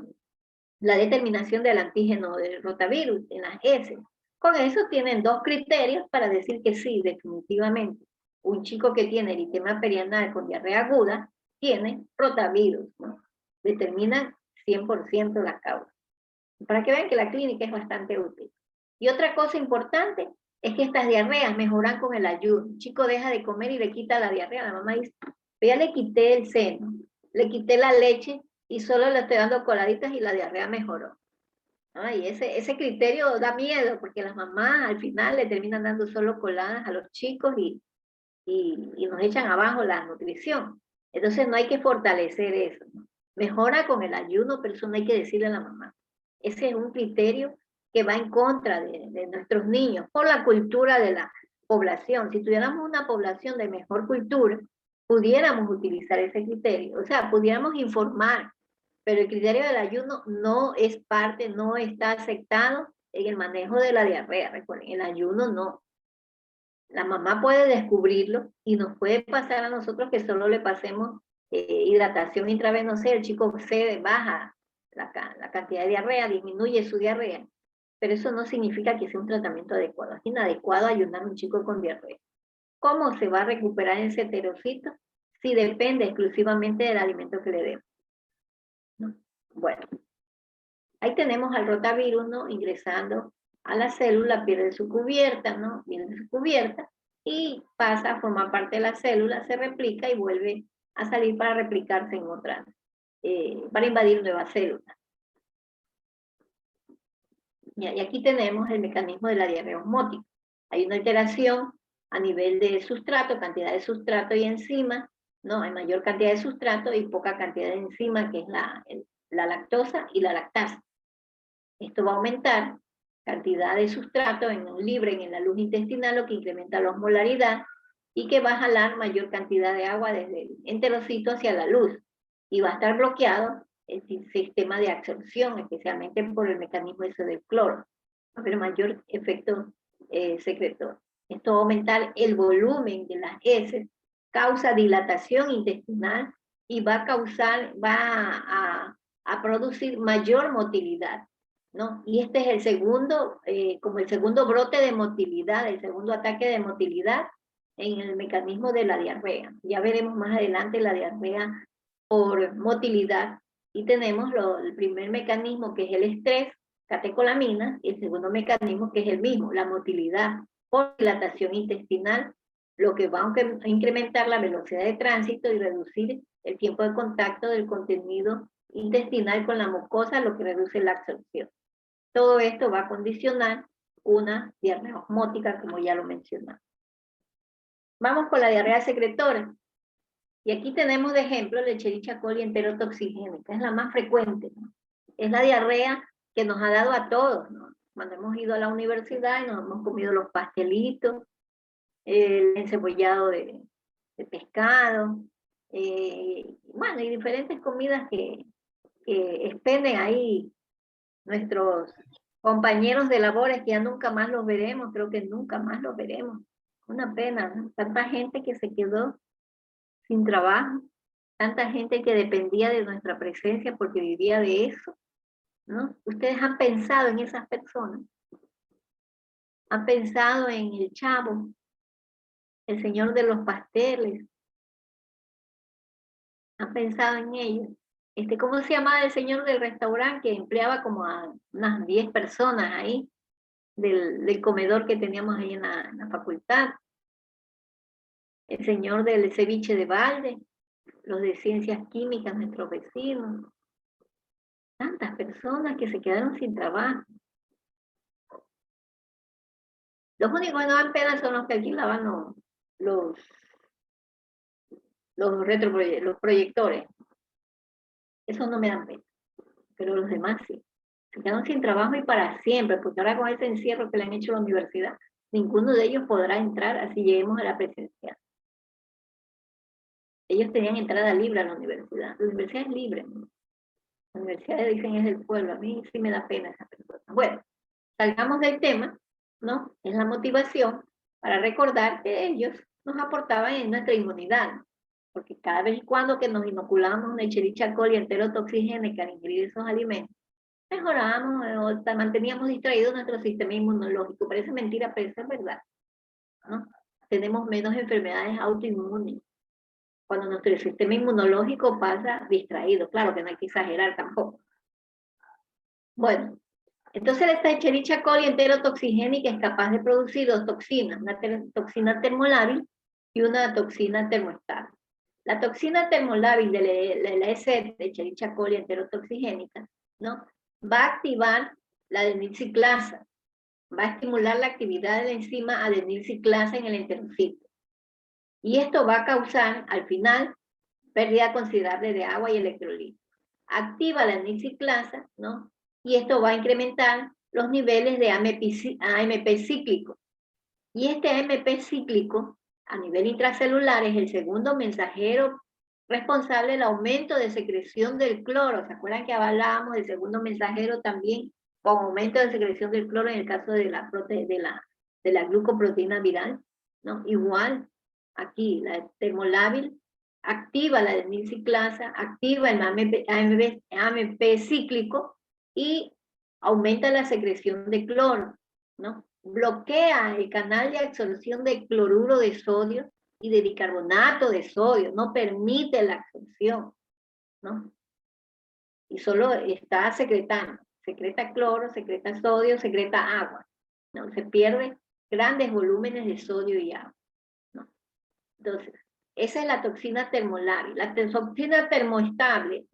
determinación del antígeno del rotavirus en las heces. Con eso tienen 2 criterios para decir que sí, definitivamente, un chico que tiene eritema perianal con diarrea aguda tiene rotavirus, ¿no? Determinan 100% la causa. Para que vean que la clínica es bastante útil. Y otra cosa importante es que estas diarreas mejoran con el ayuno. El chico deja de comer y le quita la diarrea. La mamá dice, ya le quité el seno, le quité la leche y solo le estoy dando coladitas y la diarrea mejoró. Y ese criterio da miedo porque las mamás al final le terminan dando solo coladas a los chicos y nos echan abajo la nutrición. Entonces no hay que fortalecer eso, ¿no? Mejora con el ayuno, pero eso no hay que decirle a la mamá. Ese es un criterio que va en contra de nuestros niños, por la cultura de la población. Si tuviéramos una población de mejor cultura, pudiéramos utilizar ese criterio, o sea, pudiéramos informar, pero el criterio del ayuno no es parte, no está aceptado en el manejo de la diarrea. Recuerden, el ayuno no. La mamá puede descubrirlo y nos puede pasar a nosotros que solo le pasemos hidratación intravenosa, el chico se baja la cantidad de diarrea, disminuye su diarrea, pero eso no significa que sea un tratamiento adecuado. Es inadecuado ayunar a un chico con diarrea. ¿Cómo se va a recuperar ese heterocito? Si depende exclusivamente del alimento que le demos, ¿no? Bueno, ahí tenemos al rotavirus, ¿no? Ingresando a la célula, pierde su cubierta, ¿no? Pierde su cubierta y pasa a formar parte de la célula, se replica y vuelve a salir para replicarse en otra, para invadir nuevas células. Y aquí tenemos el mecanismo de la diarrea osmótica. Hay una alteración a nivel de sustrato, cantidad de sustrato y enzima, ¿no? Hay mayor cantidad de sustrato y poca cantidad de enzima, que es la lactosa y la lactasa. Esto va a aumentar cantidad de sustrato libre en la luz intestinal, lo que incrementa la osmolaridad y que va a jalar mayor cantidad de agua desde el enterocito hacia la luz. Y va a estar bloqueado el sistema de absorción, especialmente por el mecanismo ese del cloro. Va a haber mayor efecto secretor. Esto va a aumentar el volumen de las heces causa dilatación intestinal y va a producir mayor motilidad, ¿no? Y este es el segundo, como el segundo brote de motilidad, el segundo ataque de motilidad en el mecanismo de la diarrea. Ya veremos más adelante la diarrea por motilidad. Y tenemos el primer mecanismo, que es el estrés, catecolaminas, y el segundo mecanismo, que es el mismo, la motilidad por dilatación intestinal, lo que va a incrementar la velocidad de tránsito y reducir el tiempo de contacto del contenido intestinal con la mucosa, lo que reduce la absorción. Todo esto va a condicionar una diarrea osmótica, como ya lo mencionamos. Vamos con la diarrea secretora. Y aquí tenemos de ejemplo la Escherichia coli enterotoxigénica, es la más frecuente, ¿no? Es la diarrea que nos ha dado a todos, ¿no? Cuando hemos ido a la universidad y nos hemos comido los pastelitos, el encebollado de pescado, bueno, y diferentes comidas que expenden ahí nuestros compañeros de labores, que ya nunca más los veremos, creo que nunca más los veremos. Una pena, ¿no? Tanta gente que se quedó sin trabajo, tanta gente que dependía de nuestra presencia porque vivía de eso, ¿no? Ustedes han pensado en esas personas, han pensado en el Chavo, el señor de los pasteles, han pensado en ellos. ¿Cómo se llamaba el señor del restaurante que empleaba como a unas 10 personas ahí, del comedor que teníamos ahí en la facultad? El señor del ceviche de balde, los de ciencias químicas, nuestros vecinos. Tantas personas que se quedaron sin trabajo. Los únicos que no dan pena son los que alquilaban los proyectores. Esos no me dan pena, pero los demás sí. Se quedaron sin trabajo y para siempre, porque ahora con ese encierro que le han hecho a la universidad, ninguno de ellos podrá entrar así lleguemos a la presencial. Ellos tenían entrada libre a la universidad. La universidad es libre, ¿no? La universidad, dicen, es del pueblo. A mí sí me da pena esa persona. Bueno, salgamos del tema, ¿no? Es la motivación para recordar que ellos nos aportaban en nuestra inmunidad, porque cada vez y cuando que nos inoculamos una Escherichia coli enterotoxigénica al ingerir esos alimentos, mejorábamos o manteníamos distraído nuestro sistema inmunológico. Parece mentira, pero eso es verdad, ¿no? Tenemos menos enfermedades autoinmunes cuando nuestro sistema inmunológico pasa distraído. Claro que no hay que exagerar tampoco. Bueno, entonces esta Escherichia coli enterotoxigénica es capaz de producir dos toxinas, una toxina termolábil y una toxina termoestable. La toxina termolábil de la EC, de Escherichia coli enterotoxigénica, ¿no? Va a activar la adenilciclasa, va a estimular la actividad de la enzima adenilciclasa en el enterocito. Y esto va a causar, al final, pérdida considerable de agua y electrolitos. Activa la adenilciclasa, ¿no? Y esto va a incrementar los niveles de AMP cíclico. Y este AMP cíclico, a nivel intracelular, es el segundo mensajero responsable del aumento de secreción del cloro. ¿Se acuerdan que hablábamos del segundo mensajero también, con aumento de secreción del cloro en el caso de la glucoproteína viral? ¿No? Igual, aquí, la termolábil activa la adenilciclasa, activa el AMP cíclico y aumenta la secreción de cloro, ¿no? Bloquea el canal de absorción de cloruro de sodio y de bicarbonato de sodio, no permite la absorción, ¿no? Y solo está secretando, secreta cloro, secreta sodio, secreta agua, ¿no? Se pierde grandes volúmenes de sodio y agua, ¿no? Entonces, esa es la toxina termolábil. La toxina termoestable,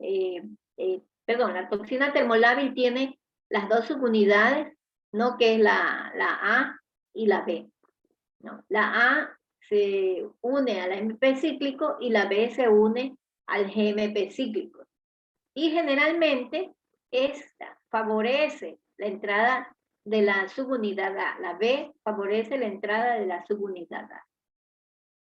la toxina termolábil tiene las dos subunidades, ¿no? Que es la A y la B, ¿no? La A se une al AMP cíclico y la B se une al GMP cíclico. Y generalmente esta favorece la entrada de la subunidad A. La B favorece la entrada de la subunidad A.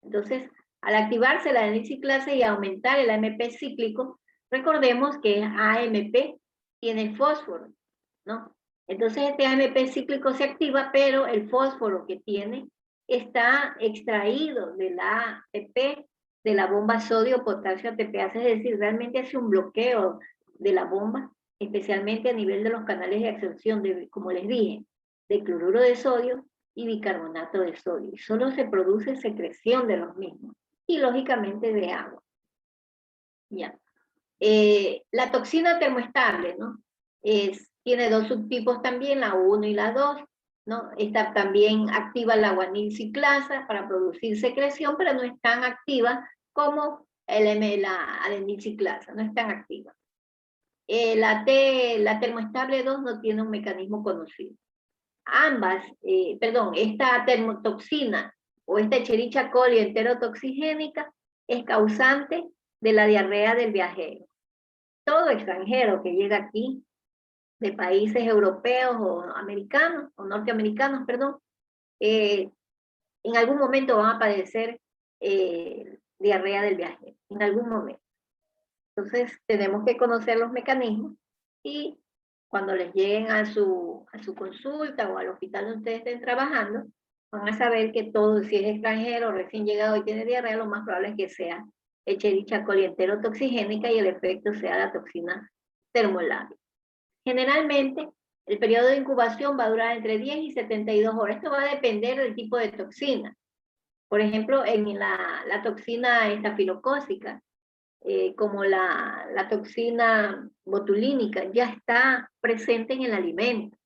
Entonces, al activarse la adenilciclasa y aumentar el AMP cíclico, recordemos que AMP tiene fósforo, ¿no? Entonces este AMP cíclico se activa, pero el fósforo que tiene está extraído de la ATP de la bomba sodio-potasio ATPase, es decir, realmente hace un bloqueo de la bomba, especialmente a nivel de los canales de absorción, como les dije, de cloruro de sodio y bicarbonato de sodio. Y solo se produce secreción de los mismos y lógicamente de agua. Ya. La toxina termoestable, ¿no? Tiene dos subtipos también, la 1 y la 2, ¿no? Esta también activa la guanilciclasa para producir secreción, pero no es tan activa como la adenilciclasa, no es tan activa. La termoestable 2 no tiene un mecanismo conocido. Esta termotoxina o esta Escherichia coli enterotoxigénica es causante de la diarrea del viajero. Todo extranjero que llega aquí, de países europeos o americanos, o norteamericanos, perdón, en algún momento van a padecer diarrea del viajero, en algún momento. Entonces, tenemos que conocer los mecanismos y cuando les lleguen a su consulta o al hospital donde ustedes estén trabajando, van a saber que todo, si es extranjero, recién llegado y tiene diarrea, lo más probable es que sea Escherichia coli enterotoxigénica y el efecto sea la toxina termolábica. Generalmente, el periodo de incubación va a durar entre 10 y 72 horas. Esto va a depender del tipo de toxina. Por ejemplo, en la toxina estafilocócica, como la toxina botulínica, ya está presente en el alimento.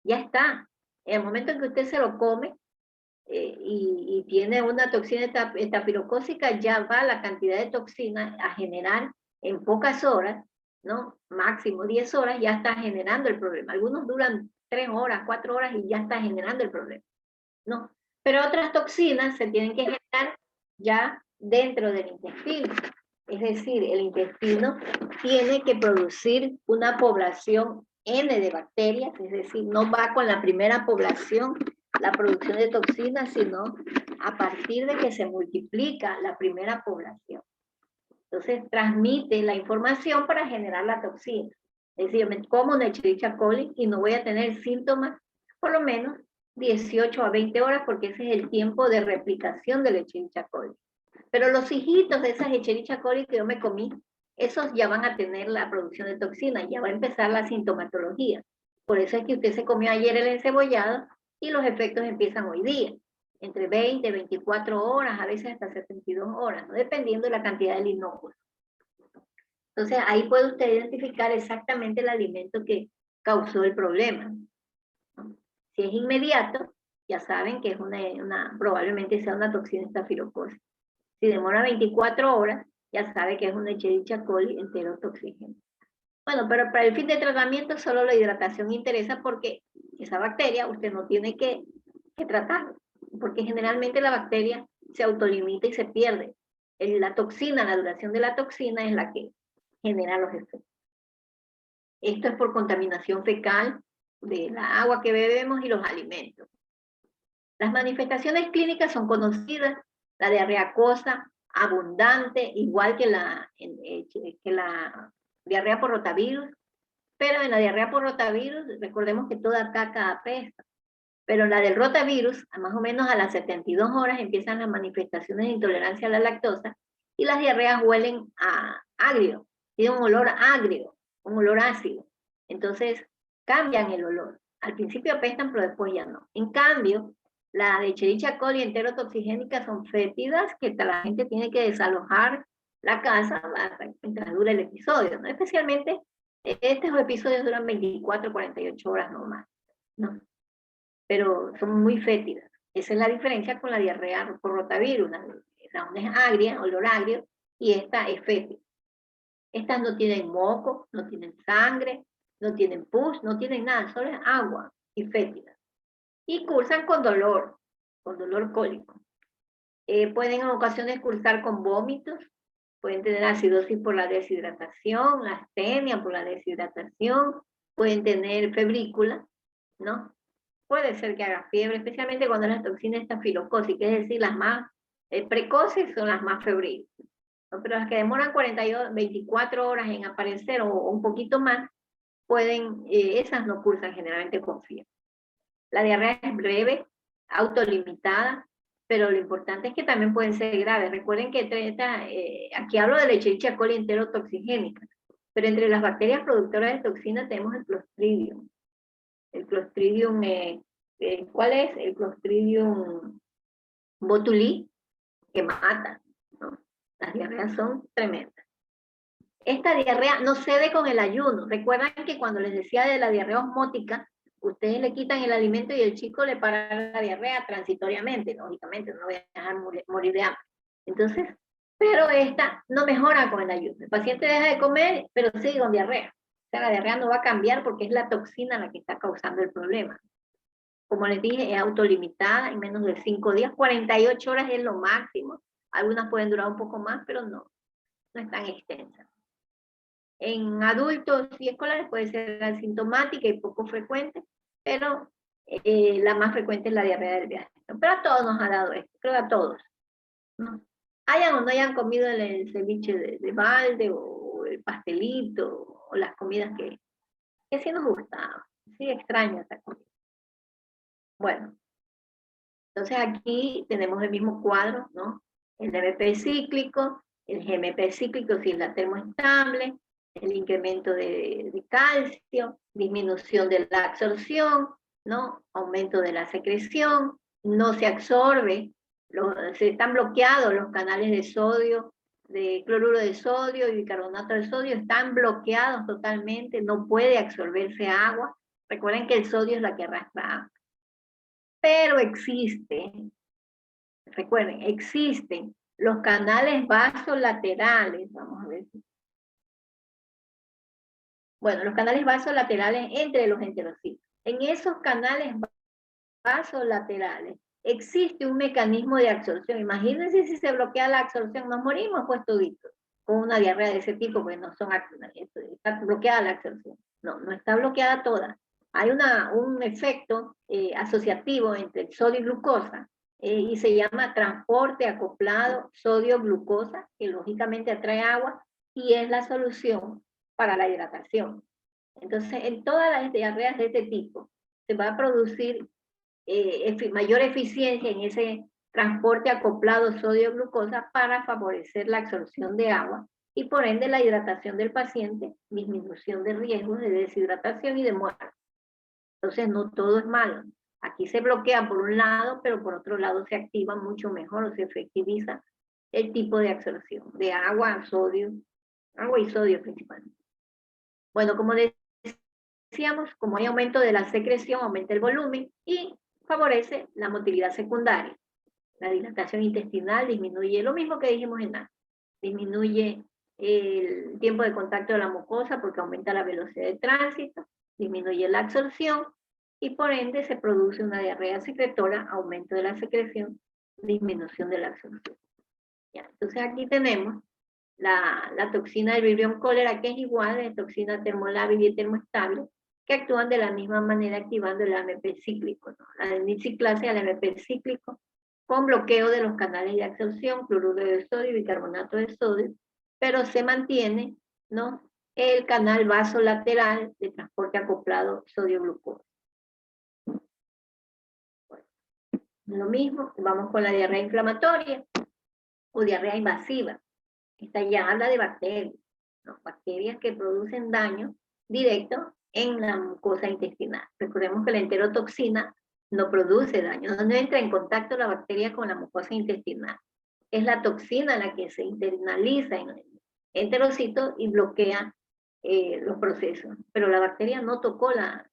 Ya está. En el momento en que usted se lo come y tiene una toxina estafilocócica, ya va la cantidad de toxina a generar en pocas horas, ¿no? Máximo 10 horas, ya está generando el problema. Algunos duran 3 horas, 4 horas y ya está generando el problema, ¿no? Pero otras toxinas se tienen que generar ya dentro del intestino. Es decir, el intestino tiene que producir una población N de bacterias, es decir, no va con la primera población la producción de toxinas, sino a partir de que se multiplica la primera población. Entonces transmite la información para generar la toxina. Es decir, me como una Escherichia coli y no voy a tener síntomas por lo menos 18 a 20 horas porque ese es el tiempo de replicación de la Escherichia coli. Pero los hijitos de esas Escherichia coli que yo me comí, esos ya van a tener la producción de toxina, ya va a empezar la sintomatología. Por eso es que usted se comió ayer el encebollado y los efectos empiezan hoy día, entre 20, 24 horas, a veces hasta 72 horas, ¿no? Dependiendo de la cantidad del inóculo. Entonces ahí puede usted identificar exactamente el alimento que causó el problema, ¿no? Si es inmediato, ya saben que es probablemente sea una toxina estafilocócica. Si demora 24 horas, ya sabe que es una Escherichia coli enterotoxigénica. Bueno, pero para el fin de tratamiento solo la hidratación interesa porque esa bacteria usted no tiene que tratar, porque generalmente la bacteria se autolimita y se pierde. La toxina, la duración de la toxina es la que genera los efectos. Esto es por contaminación fecal de la agua que bebemos y los alimentos. Las manifestaciones clínicas son conocidas, la diarrea acuosa, abundante, igual que la diarrea por rotavirus, pero en la diarrea por rotavirus, recordemos que toda caca apesta, pero la del rotavirus, más o menos a las 72 horas empiezan las manifestaciones de intolerancia a la lactosa y las diarreas huelen a agrio, tienen un olor agrio, un olor ácido, entonces cambian el olor. Al principio apestan, pero después ya no. En cambio, la de Escherichia coli enterotoxigénica son fétidas que la gente tiene que desalojar la casa mientras dura el episodio, ¿no? Especialmente estos episodios duran 24, 48 horas nomás, ¿no? Pero son muy fétidas. Esa es la diferencia con la diarrea por rotavirus. La una es agria, olor agrio, y esta es fétida. Estas no tienen moco, no tienen sangre, no tienen pus, no tienen nada, solo es agua y fétida. Y cursan con dolor cólico. Pueden en ocasiones cursar con vómitos, pueden tener acidosis por la deshidratación, la astenia por la deshidratación, pueden tener febrícula, ¿no? Puede ser que haga fiebre, especialmente cuando la toxina está estafilocócica, es decir, las más precoces son las más febriles, ¿no? Pero las que demoran 42, 24 horas en aparecer o un poquito más, esas no cursan generalmente con fiebre. La diarrea es breve, autolimitada, pero lo importante es que también pueden ser graves. Recuerden que aquí hablo de Escherichia coli enterotoxigénica, pero entre las bacterias productoras de toxinas tenemos el Clostridium. El Clostridium, ¿cuál es? El Clostridium botulinum, que mata, ¿no? Las diarreas son tremendas. Esta diarrea no cede con el ayuno. Recuerdan que cuando les decía de la diarrea osmótica, ustedes le quitan el alimento y el chico le para la diarrea transitoriamente, lógicamente, no voy a dejar morir de hambre. Entonces, pero esta no mejora con el ayuno. El paciente deja de comer, pero sigue con diarrea. O sea, la diarrea no va a cambiar porque es la toxina la que está causando el problema. Como les dije, es autolimitada en menos de 5 días, 48 horas es lo máximo. Algunas pueden durar un poco más, pero no es tan extensa. En adultos y escolares puede ser asintomática y poco frecuente, pero la más frecuente es la diarrea del viaje. Pero a todos nos ha dado esto, creo a todos, ¿no? Hayan o no hayan comido el ceviche de balde o el pastelito o las comidas que sí nos gustaban, sí extraño esa comida. Bueno, entonces aquí tenemos el mismo cuadro, ¿no? El MP cíclico, el GMP cíclico si es la termoestable, el incremento de calcio, disminución de la absorción, ¿no? Aumento de la secreción, no se absorbe, se están bloqueados los canales de sodio, de cloruro de sodio y bicarbonato de sodio, están bloqueados totalmente, no puede absorberse agua. Recuerden que el sodio es la que arrastra agua. Pero recuerden, existen los canales vasolaterales, vamos a ver. Bueno, los canales vasolaterales entre los enterocitos. En esos canales vasolaterales existe un mecanismo de absorción. Imagínense si se bloquea la absorción, nos morimos pues toditos con una diarrea de ese tipo, pues no son, está bloqueada la absorción. No está bloqueada toda. Hay un efecto asociativo entre el sodio y glucosa, y se llama transporte acoplado sodio-glucosa, que lógicamente atrae agua y es la solución para la hidratación. Entonces, en todas las diarreas de este tipo, se va a producir mayor eficiencia en ese transporte acoplado sodio-glucosa para favorecer la absorción de agua y por ende la hidratación del paciente, disminución de riesgos de deshidratación y de muerte. Entonces, no todo es malo. Aquí se bloquea por un lado, pero por otro lado se activa mucho mejor o se efectiviza el tipo de absorción de agua, sodio, agua y sodio principalmente. Bueno, como decíamos, como hay aumento de la secreción, aumenta el volumen y favorece la motilidad secundaria. La dilatación intestinal disminuye, lo mismo que dijimos en A, disminuye el tiempo de contacto de la mucosa porque aumenta la velocidad de tránsito, disminuye la absorción y por ende se produce una diarrea secretora, aumento de la secreción, disminución de la absorción. Ya, entonces aquí tenemos la toxina del Vibrio cólera, que es igual a la toxina termolábil y termoestable, que actúan de la misma manera activando el AMP cíclico, ¿no? La deniciclase al AMP cíclico, con bloqueo de los canales de absorción, cloruro de sodio y bicarbonato de sodio, pero se mantiene, ¿no?, el canal vasolateral de transporte acoplado sodio-glucosa. Bueno, lo mismo, vamos con la diarrea inflamatoria o diarrea invasiva. Esta ya habla de bacterias, ¿no? Bacterias que producen daño directo en la mucosa intestinal. Recordemos que la enterotoxina no produce daño, no entra en contacto la bacteria con la mucosa intestinal. Es la toxina la que se internaliza en el enterocito y bloquea los procesos. Pero la bacteria no tocó la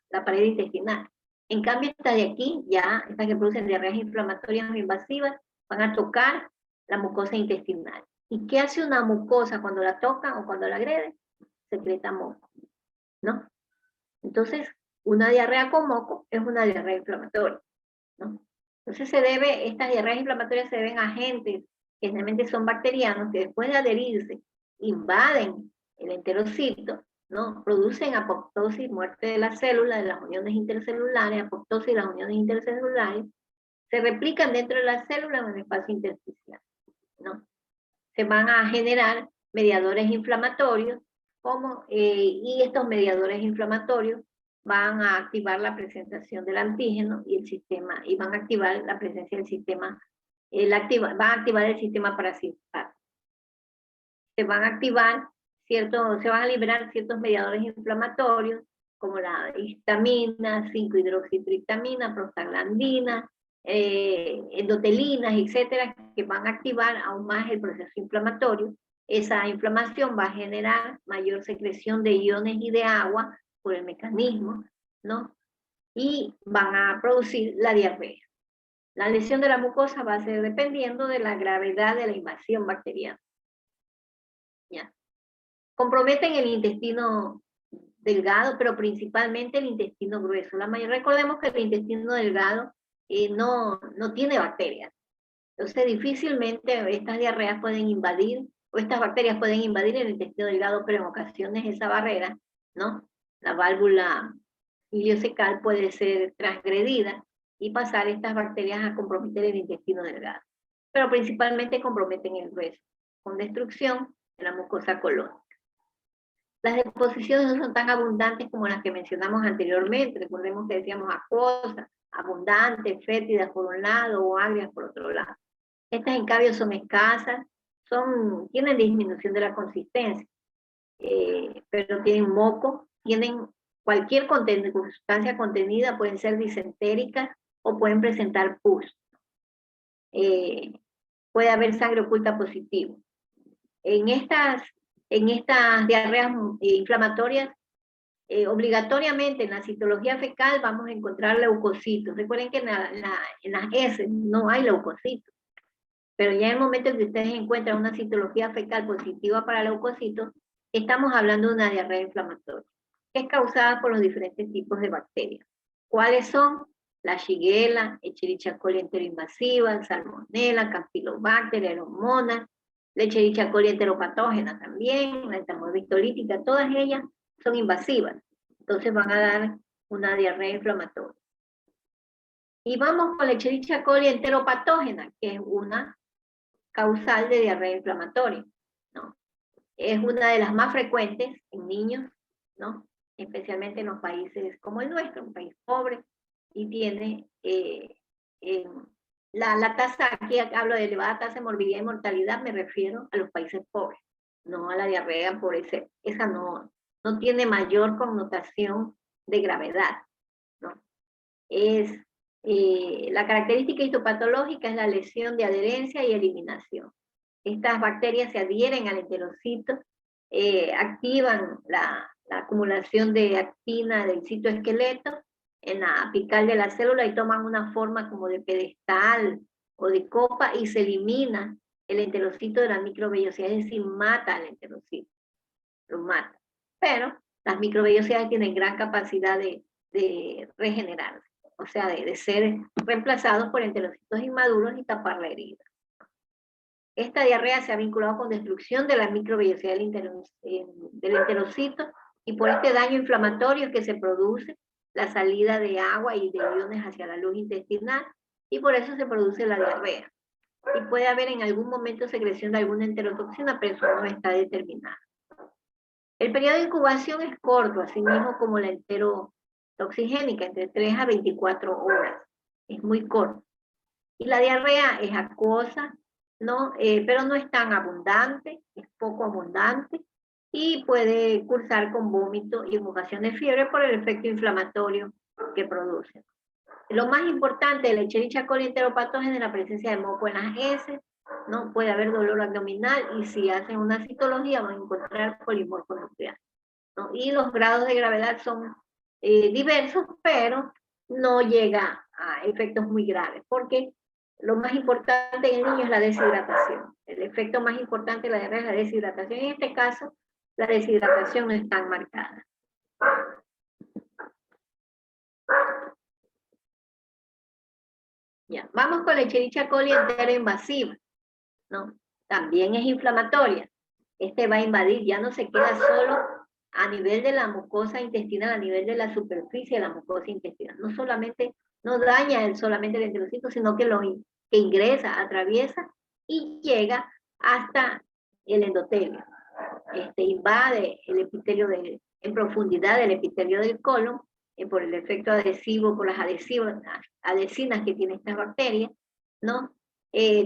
pared intestinal. En cambio, esta de aquí, ya, estas que producen diarreas inflamatorias invasivas, van a tocar la mucosa intestinal. ¿Y qué hace una mucosa cuando la toca o cuando la agrede? Secreta moco, ¿no? Entonces, una diarrea con moco es una diarrea inflamatoria, ¿no? Entonces estas diarreas inflamatorias se deben a agentes que generalmente son bacterianos que después de adherirse invaden el enterocito, ¿no? Producen apoptosis, muerte de las células, de las uniones intercelulares, apoptosis de las uniones intercelulares, se replican dentro de las células en el espacio intersticial, ¿no? Se van a generar mediadores inflamatorios, y estos mediadores inflamatorios van a activar la presentación del antígeno y el sistema, y van a activar la presencia del sistema, van a activar el sistema parasimpático. Se van a activar se van a liberar ciertos mediadores inflamatorios, como la histamina, 5-hidroxitriptamina, prostaglandina, endotelinas, etcétera, que van a activar aún más el proceso inflamatorio. Esa inflamación va a generar mayor secreción de iones y de agua por el mecanismo, ¿no? Y van a producir la diarrea. La lesión de la mucosa va a ser dependiendo de la gravedad de la invasión bacteriana. ¿Ya? Comprometen el intestino delgado, pero principalmente el intestino grueso. Recordemos que el intestino delgado no tiene bacterias. Entonces difícilmente estas diarreas pueden invadir, o estas bacterias pueden invadir el intestino delgado, pero en ocasiones esa barrera, ¿no? La válvula ileocecal puede ser transgredida y pasar estas bacterias a comprometer el intestino delgado. Pero principalmente comprometen el grueso, con destrucción de la mucosa colónica. Las deposiciones no son tan abundantes como las que mencionamos anteriormente. Recordemos que decíamos acuosas, abundantes, fétidas por un lado o agrias por otro lado. Estas en cambio son escasas, tienen disminución de la consistencia, pero tienen moco, tienen cualquier sustancia contenida, pueden ser disentéricas o pueden presentar pus. Puede haber sangre oculta positiva. En estas diarreas inflamatorias, obligatoriamente en la citología fecal vamos a encontrar leucocitos. Recuerden que en las heces no hay leucocitos, pero ya en el momento en que ustedes encuentran una citología fecal positiva para leucocitos, estamos hablando de una diarrea inflamatoria, que es causada por los diferentes tipos de bacterias. ¿Cuáles son? La Shigella, Escherichia coli enteroinvasiva, Salmonella, Campylobacter, Aeromonas, la Escherichia coli enteropatógena también, la entamoebictolítica, todas ellas son invasivas. Entonces van a dar una diarrea inflamatoria. Y vamos con la Escherichia coli enteropatógena, que es una causal de diarrea inflamatoria, ¿no? Es una de las más frecuentes en niños, ¿no? Especialmente en los países como el nuestro, un país pobre, y tiene la tasa, aquí hablo de elevada tasa de morbilidad y mortalidad, me refiero a los países pobres, no a la diarrea por esa no tiene mayor connotación de gravedad, ¿no? La característica histopatológica es la lesión de adherencia y eliminación. Estas bacterias se adhieren al enterocito, activan la acumulación de actina del citoesqueleto en la apical de la célula y toman una forma como de pedestal o de copa y se elimina el enterocito de la microvellosidad, es decir, mata al enterocito, lo mata. Pero las microvellosidades tienen gran capacidad de regenerarse, o sea, de ser reemplazados por enterocitos inmaduros y tapar la herida. Esta diarrea se ha vinculado con destrucción de la microvellosidad del enterocito y por este daño inflamatorio que se produce, la salida de agua y de iones hacia la luz intestinal, y por eso se produce la diarrea. Y puede haber en algún momento secreción de alguna enterotoxina, pero eso no está determinado. El periodo de incubación es corto, así mismo como la enterotoxigénica, entre 3 a 24 horas. Es muy corto. Y la diarrea es acuosa, ¿no? Pero no es tan abundante, es poco abundante, y puede cursar con vómito y invocación de fiebre por el efecto inflamatorio que produce. Lo más importante de la Escherichia coli enteropatógena es la presencia de moco en las heces, ¿no? Puede haber dolor abdominal y si hacen una citología van a encontrar polimorfo nuclear, ¿no? Y los grados de gravedad son diversos, pero no llega a efectos muy graves, porque lo más importante en el niño es la deshidratación. El efecto más importante de la diarrea es la deshidratación. En este caso, la deshidratación no es tan marcada. Ya, vamos con la Escherichia coli enteroinvasiva, ¿no? También es inflamatoria. Este va a invadir, ya no se queda solo a nivel de la mucosa intestinal, a nivel de la superficie de la mucosa intestinal. No solamente, no daña solamente el enterocito, sino que que ingresa, atraviesa y llega hasta el endotelio. Invade el epitelio en profundidad del epitelio del colon, por el efecto adhesivo, por las adhesinas que tiene esta bacteria, ¿no?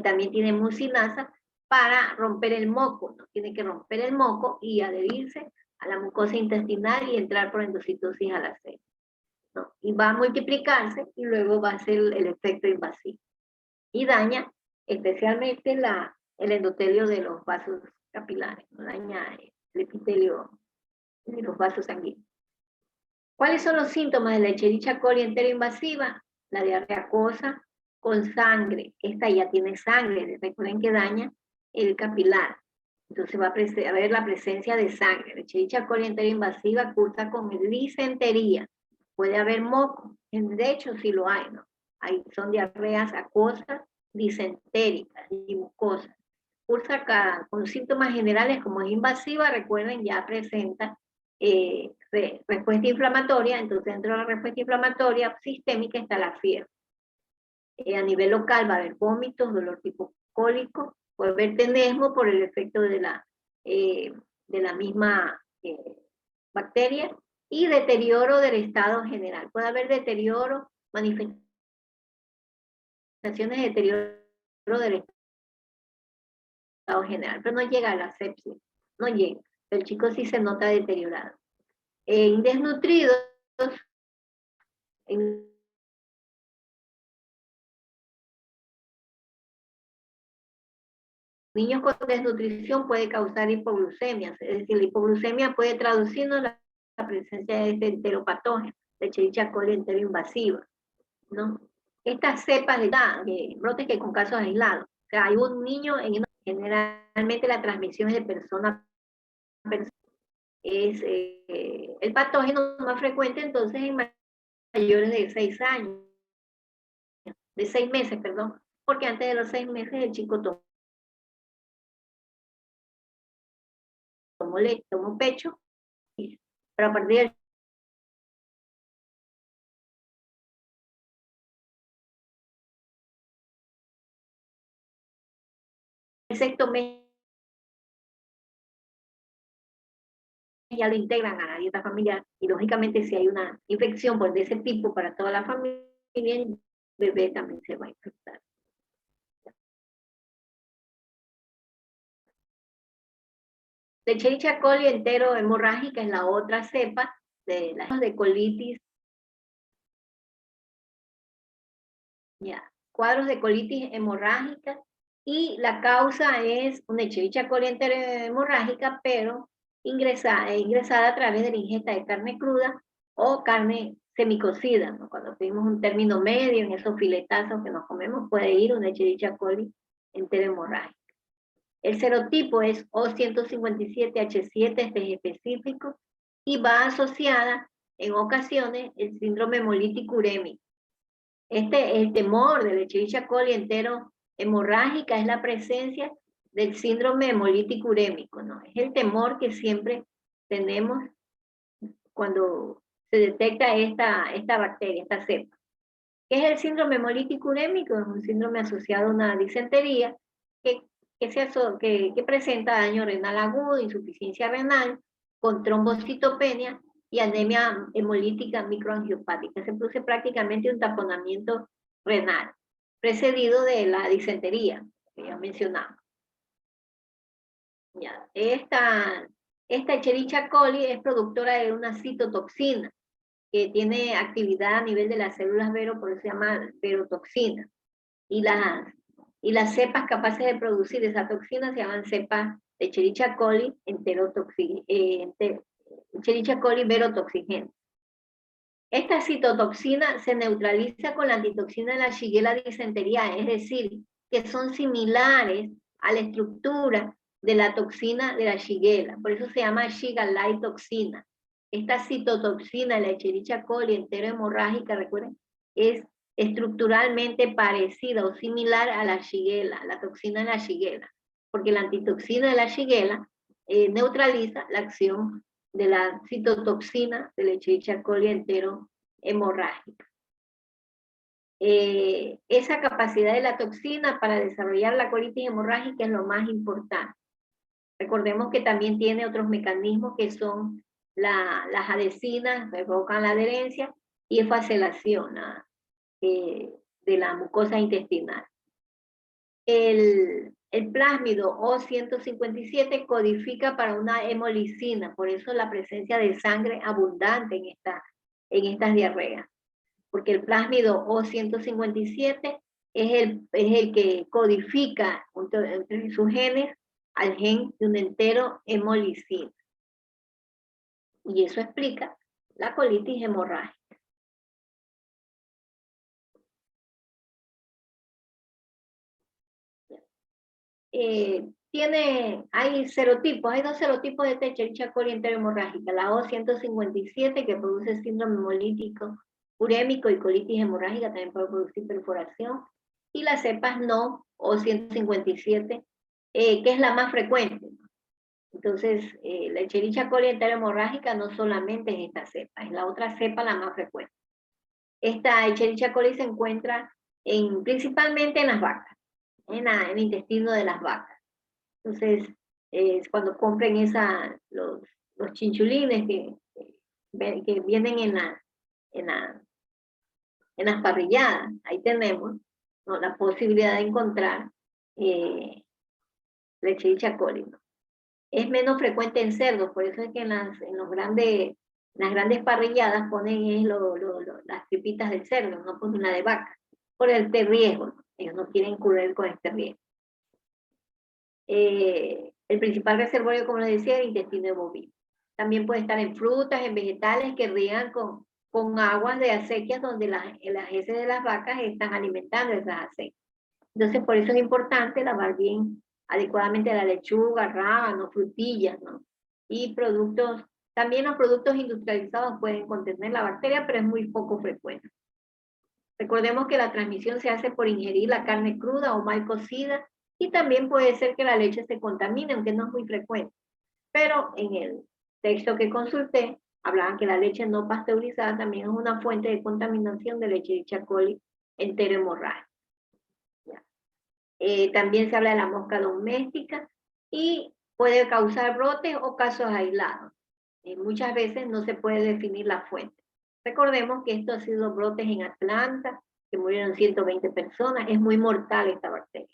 También tiene mucinasa para romper el moco, ¿no? Tiene que romper el moco y adherirse a la mucosa intestinal y entrar por endocitosis a la célula, ¿no? Y va a multiplicarse y luego va a hacer el efecto invasivo. Y daña especialmente el endotelio de los vasos capilares, ¿no? Daña el epitelio de los vasos sanguíneos. ¿Cuáles son los síntomas de la Escherichia coli enteroinvasiva? La diarrea acuosa con sangre. Esta ya tiene sangre, recuerden que daña el capilar. Entonces va a haber la presencia de sangre. La Escherichia coli enteroinvasiva cursa con disentería. Puede haber moco, de hecho sí lo hay, ¿no? Son diarreas acuosas, disentéricas y mucosas. Cursa con síntomas generales como es invasiva, recuerden, ya presenta respuesta inflamatoria. Entonces dentro de la respuesta inflamatoria sistémica está la fiebre. A nivel local va a haber vómitos, dolor tipo cólico, puede haber tenesmo por el efecto de la misma bacteria, y deterioro del estado general. Puede haber deterioro, manifestaciones de deterioro del estado general, pero no llega a la sepsis, no llega. El chico sí se nota deteriorado. En desnutridos, en niños con desnutrición puede causar hipoglucemia, es decir, la hipoglucemia puede traducirnos la presencia de este enteropatógeno, de Escherichia coli enteroinvasiva, ¿no? Estas cepas de brotes que con casos aislados, o sea, hay un niño, generalmente la transmisión es de persona a persona, es el patógeno más frecuente entonces en mayores de 6 años, de 6 meses, perdón, porque antes de los 6 meses el chico tomó leche, tomó pecho, pero a partir del sexto mes ya lo integran a la dieta familiar, y lógicamente si hay una infección de ese tipo para toda la familia, el bebé también se va a infectar. La Escherichia coli enterohemorrágica es la otra cepa de las de colitis. Ya, cuadros de colitis hemorrágica, y la causa es una Escherichia coli enterohemorrágica, pero ingresada a través de la ingesta de carne cruda o carne semicocida, ¿no? Cuando pedimos un término medio en esos filetazos que nos comemos, puede ir una Escherichia coli enterohemorrágica. El serotipo es O157H7, este es específico, y va asociada en ocasiones el síndrome hemolítico urémico. El temor de la Escherichia coli enterohemorrágica es la presencia del síndrome hemolítico urémico, ¿no? Es el temor que siempre tenemos cuando se detecta esta bacteria, esta cepa. ¿Qué es el síndrome hemolítico urémico? Es un síndrome asociado a una disentería que presenta daño renal agudo, insuficiencia renal, con trombocitopenia y anemia hemolítica microangiopática. Se produce prácticamente un taponamiento renal, precedido de la disentería, que ya mencionamos. Ya, esta Escherichia coli es productora de una citotoxina, que tiene actividad a nivel de las células vero, por eso se llama verotoxina. Y las cepas capaces de producir esa toxina se llaman cepas de Escherichia coli Escherichia coli verotoxigena. Esta citotoxina se neutraliza con la antitoxina de la Shigella disenteriae, es decir, que son similares a la estructura de la toxina de la Shigella, por eso se llama Shigella toxina. Esta citotoxina de la Escherichia coli enterohemorrágica, recuerden, es estructuralmente parecida o similar a la Shigella, la toxina de la Shigella, porque la antitoxina de la Shigella neutraliza la acción de la citotoxina de la Escherichia coli enterohemorrágica. Esa capacidad de la toxina para desarrollar la colitis hemorrágica es lo más importante. Recordemos que también tiene otros mecanismos que son las adhesinas, que provocan la adherencia, y esfacelación de la mucosa intestinal. El plásmido O157 codifica para una hemolicina, por eso la presencia de sangre abundante en estas diarreas, porque el plásmido O157 es el que codifica entre sus genes al gen de un entero hemolicina. Y eso explica la colitis hemorrágica. Hay serotipos, hay dos serotipos de esta Escherichia coli enterohemorrágica, la O157 que produce síndrome hemolítico urémico y colitis hemorrágica, también puede producir perforación, y las cepas no O157, que es la más frecuente. Entonces, la Escherichia coli enterohemorrágica no solamente es esta cepa, es la otra cepa la más frecuente. Esta Escherichia coli se encuentra principalmente en las vacas, en el intestino de las vacas. Entonces, cuando compren los chinchulines que vienen en las parrilladas, ahí tenemos, ¿no?, la posibilidad de encontrar la Escherichia coli, ¿no? Es menos frecuente en cerdos, por eso es que en las grandes parrilladas ponen las tripitas del cerdo, no ponen la de vaca, por el riesgo, ¿no? Ellos no quieren correr con este riesgo. El principal reservorio, como les decía, es el intestino de bovino. También puede estar en frutas, en vegetales que riegan con aguas de acequias donde las heces de las vacas están alimentando esas acequias. Entonces, por eso es importante lavar bien adecuadamente la lechuga, rábanos, frutillas, ¿no? Y también los productos industrializados pueden contener la bacteria, pero es muy poco frecuente. Recordemos que la transmisión se hace por ingerir la carne cruda o mal cocida, y también puede ser que la leche se contamine, aunque no es muy frecuente. Pero en el texto que consulté, hablaban que la leche no pasteurizada también es una fuente de contaminación de Escherichia coli enterohemorrágica. También se habla de la mosca doméstica y puede causar brotes o casos aislados. Muchas veces no se puede definir la fuente. Recordemos que esto ha sido brotes en Atlanta, que murieron 120 personas. Es muy mortal esta bacteria.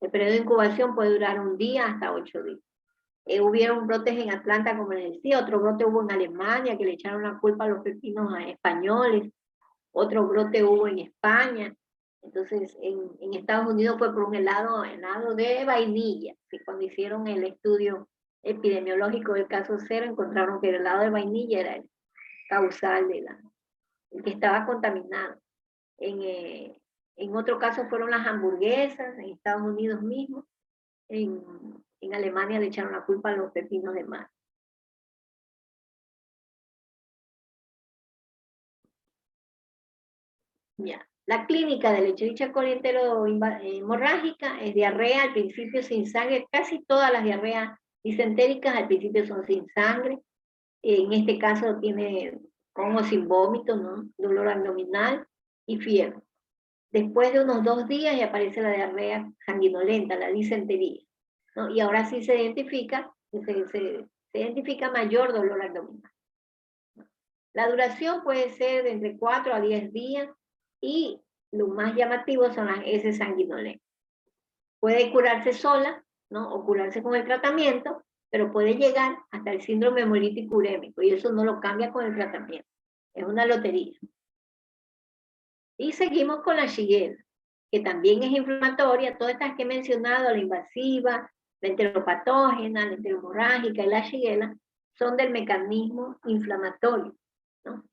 El periodo de incubación puede durar un día hasta 8 días. Hubieron brotes en Atlanta, como les decía, otro brote hubo en Alemania, que le echaron la culpa a los pepinos españoles, otro brote hubo en España. Entonces, en Estados Unidos fue por un helado de vainilla, que cuando hicieron el estudio epidemiológico del caso cero, encontraron que el helado de vainilla era el causal el que estaba contaminado. En otro caso fueron las hamburguesas, en Estados Unidos mismo. En Alemania le echaron la culpa a los pepinos de mar. Ya. La clínica de la Escherichia coli enterohemorrágica es diarrea, al principio sin sangre. Casi todas las diarreas disentéricas al principio son sin sangre. En este caso tiene como sin vómito, ¿no?, dolor abdominal y fiebre. Después de unos 2 días ya aparece la diarrea sanguinolenta, la disentería, ¿no? Y ahora sí se identifica mayor dolor abdominal. La duración puede ser de entre 4 a 10 días y lo más llamativo son las heces sanguinolentas. Puede curarse sola, ¿no?, o curarse con el tratamiento, pero puede llegar hasta el síndrome hemolítico urémico y eso no lo cambia con el tratamiento. Es una lotería. Y seguimos con la Shigella, que también es inflamatoria. Todas estas que he mencionado, la invasiva, la enteropatógena, la enterohemorrágica y la Shigella, son del mecanismo inflamatorio, ¿no?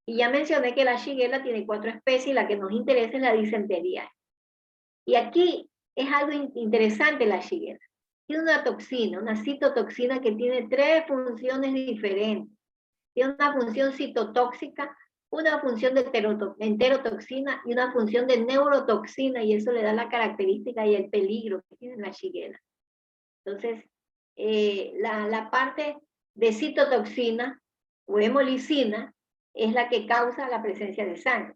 Y ya mencioné que la Shigella tiene 4 especies y la que nos interesa es la disentería. Y aquí es algo interesante la Shigella. Tiene una toxina, una citotoxina que tiene 3 funciones diferentes. Tiene una función citotóxica, una función de enterotoxina y una función de neurotoxina, y eso le da la característica y el peligro que tiene la Shigella. Entonces, la parte de citotoxina o hemolicina es la que causa la presencia de sangre.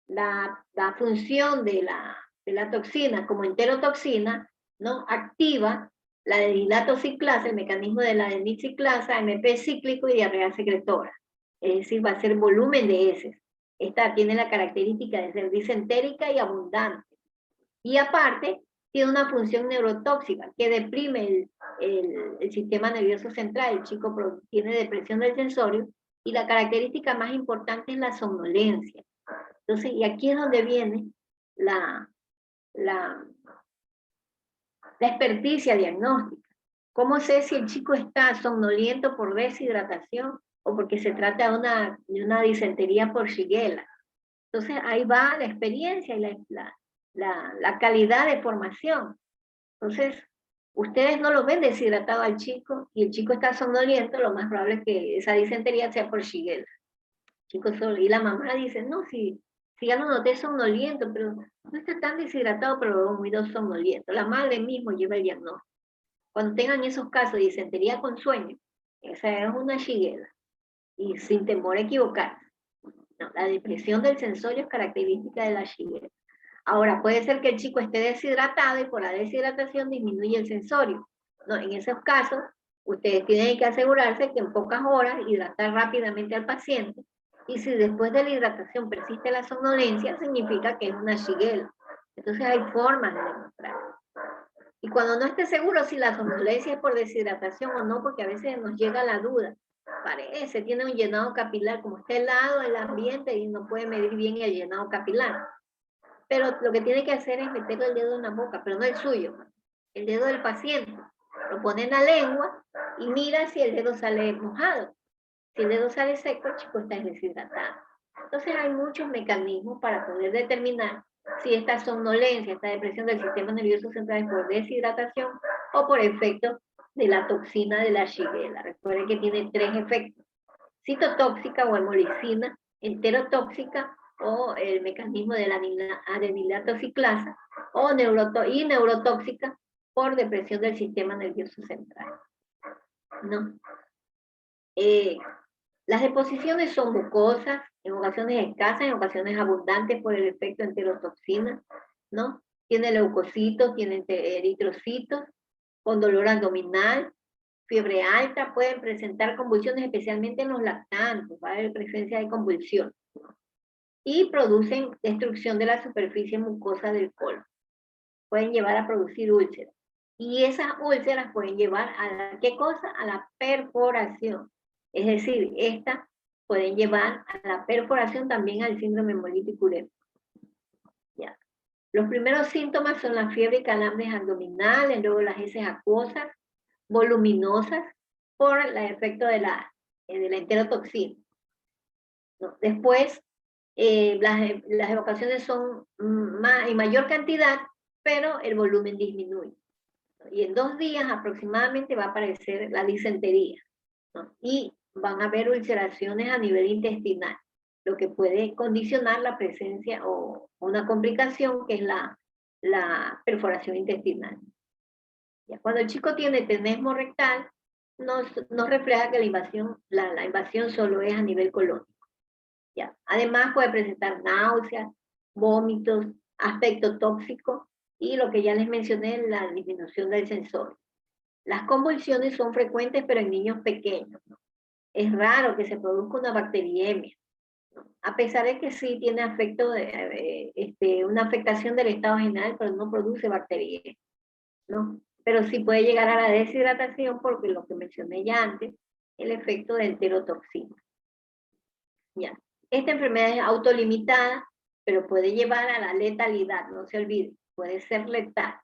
La función de la toxina como enterotoxina, ¿no?, activa la adenilatoxiclasa, el mecanismo de la adenilciclasa, MP cíclico y diarrea secretora. es decir, va a ser volumen de heces. Esta tiene la característica de ser disentérica y abundante. Y aparte, tiene una función neurotóxica que deprime el sistema nervioso central. El chico tiene depresión del sensorio y la característica más importante es la somnolencia. Entonces, y aquí es donde viene la experticia diagnóstica. ¿Cómo sé si el chico está somnoliento por deshidratación o porque se trata de una disentería por Shigella? Entonces ahí va la experiencia y la calidad de formación. Entonces, ustedes no lo ven deshidratado al chico y el chico está somnoliento, lo más probable es que esa disentería sea por Shigella. Chico solo, y la mamá dice, no, si ya lo noté somnoliento, pero no está tan deshidratado, pero lo veo muy somnoliento. La madre mismo lleva el diagnóstico. Cuando tengan esos casos de disentería con sueño, esa es una Shigella, y sin temor a equivocarse. No, la depresión del sensorio es característica de la Shigella. Ahora, puede ser que el chico esté deshidratado y por la deshidratación disminuye el sensorio. No, en esos casos, ustedes tienen que asegurarse que en pocas horas hidratar rápidamente al paciente. Y si después de la hidratación persiste la somnolencia, significa que es una Shigella. Entonces hay formas de demostrarlo. Y cuando no esté seguro si la somnolencia es por deshidratación o no, porque a veces nos llega la duda. Parece, tiene un llenado capilar, como está helado el ambiente y no puede medir bien el llenado capilar. Pero lo que tiene que hacer es meterle el dedo en la boca, pero no el suyo, el dedo del paciente. Lo pone en la lengua y mira si el dedo sale mojado. Si el dedo sale seco, el chico está deshidratado. Entonces hay muchos mecanismos para poder determinar si esta somnolencia, esta depresión del sistema nervioso central es por deshidratación o por efecto de la toxina de la Shigella. Recuerden que tiene 3 efectos: citotóxica o hemolicina, enterotóxica o el mecanismo de la adenilato ciclasa, o neurotóxica por depresión del sistema nervioso central. ¿No? Las deposiciones son mucosas, en ocasiones escasas, en ocasiones abundantes por el efecto enterotoxina, ¿no? Tiene leucocitos, tiene eritrocitos, con dolor abdominal, fiebre alta, pueden presentar convulsiones, especialmente en los lactantes, va a haber presencia de convulsión. Y producen destrucción de la superficie mucosa del colon. Pueden llevar a producir úlceras. Y esas úlceras pueden llevar a la, ¿qué cosa? A la perforación. Es decir, estas pueden llevar a la perforación, también al síndrome hemolítico urémico. Ya. Los primeros síntomas son la fiebre y calambres abdominales, luego las heces acuosas, voluminosas, por el efecto de la enterotoxina. ¿No? Después, las evacuaciones son en mayor cantidad, pero el volumen disminuye. Y en 2 días aproximadamente va a aparecer la disentería, ¿no? Y van a haber ulceraciones a nivel intestinal, lo que puede condicionar la presencia o una complicación que es la perforación intestinal. Ya, cuando el chico tiene tenesmo rectal, nos refleja que la invasión solo es a nivel colónico. Ya. Además puede presentar náuseas, vómitos, aspecto tóxico y lo que ya les mencioné, la disminución del sensorio. Las convulsiones son frecuentes pero en niños pequeños, ¿no? Es raro que se produzca una bacteriemia, ¿no? A pesar de que sí tiene una afectación del estado general, pero no produce bacteriemia, ¿no? Pero sí puede llegar a la deshidratación porque lo que mencioné ya antes, el efecto de enterotoxina. Ya. Esta enfermedad es autolimitada, pero puede llevar a la letalidad, no se olvide, puede ser letal,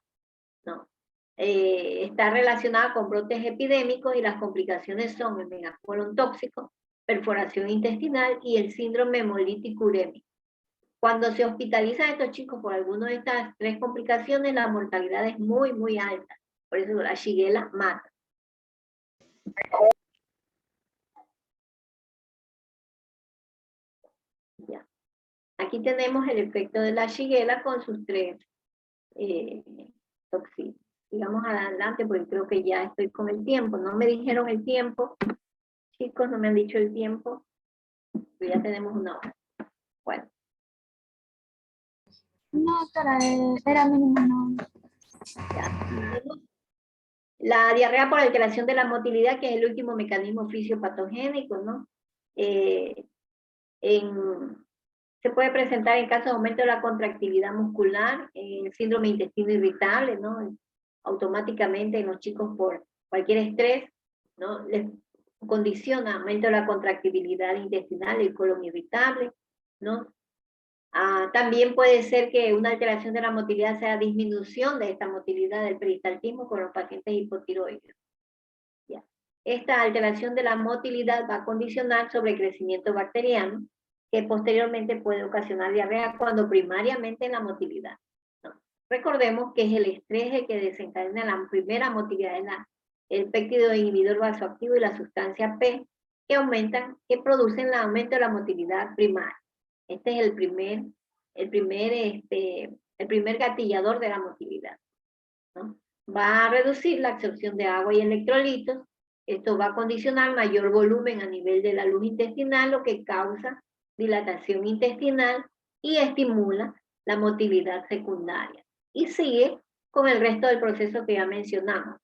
¿no? Está relacionada con brotes epidémicos y las complicaciones son el megacolon tóxico, perforación intestinal y el síndrome hemolítico urémico. Cuando se hospitalizan estos chicos por alguna de estas 3 complicaciones, la mortalidad es muy, muy alta. Por eso la Shigella mata. Ya. Aquí tenemos el efecto de la Shigella con sus 3 toxinas. Sigamos adelante porque creo que ya estoy con el tiempo. No me dijeron el tiempo. Chicos, no me han dicho el tiempo. Pero ya tenemos 1 hora. Bueno. No, era mínimo, no. Ya. La diarrea por alteración de la motilidad, que es el último mecanismo fisiopatogénico, ¿no? Se puede presentar en caso de aumento de la contractilidad muscular, el síndrome de intestino irritable, ¿no? Automáticamente en los chicos por cualquier estrés, ¿no? Les condiciona aumento de la contractibilidad intestinal, el colon irritable, ¿no? También puede ser que una alteración de la motilidad sea disminución de esta motilidad del peristaltismo con los pacientes hipotiroideos. ¿Ya? Esta alteración de la motilidad va a condicionar sobre el crecimiento bacteriano, que posteriormente puede ocasionar diarrea cuando primariamente en la motilidad, ¿no? Recordemos que es el estrés el que desencadena la primera motilidad, el péptido inhibidor vasoactivo y la sustancia P, que producen el aumento de la motilidad primaria. Este es el primer gatillador de la motilidad, ¿no? Va a reducir la absorción de agua y electrolitos. Esto va a condicionar mayor volumen a nivel de la luz intestinal, lo que causa dilatación intestinal y estimula la motilidad secundaria. Y sigue con el resto del proceso que ya mencionamos.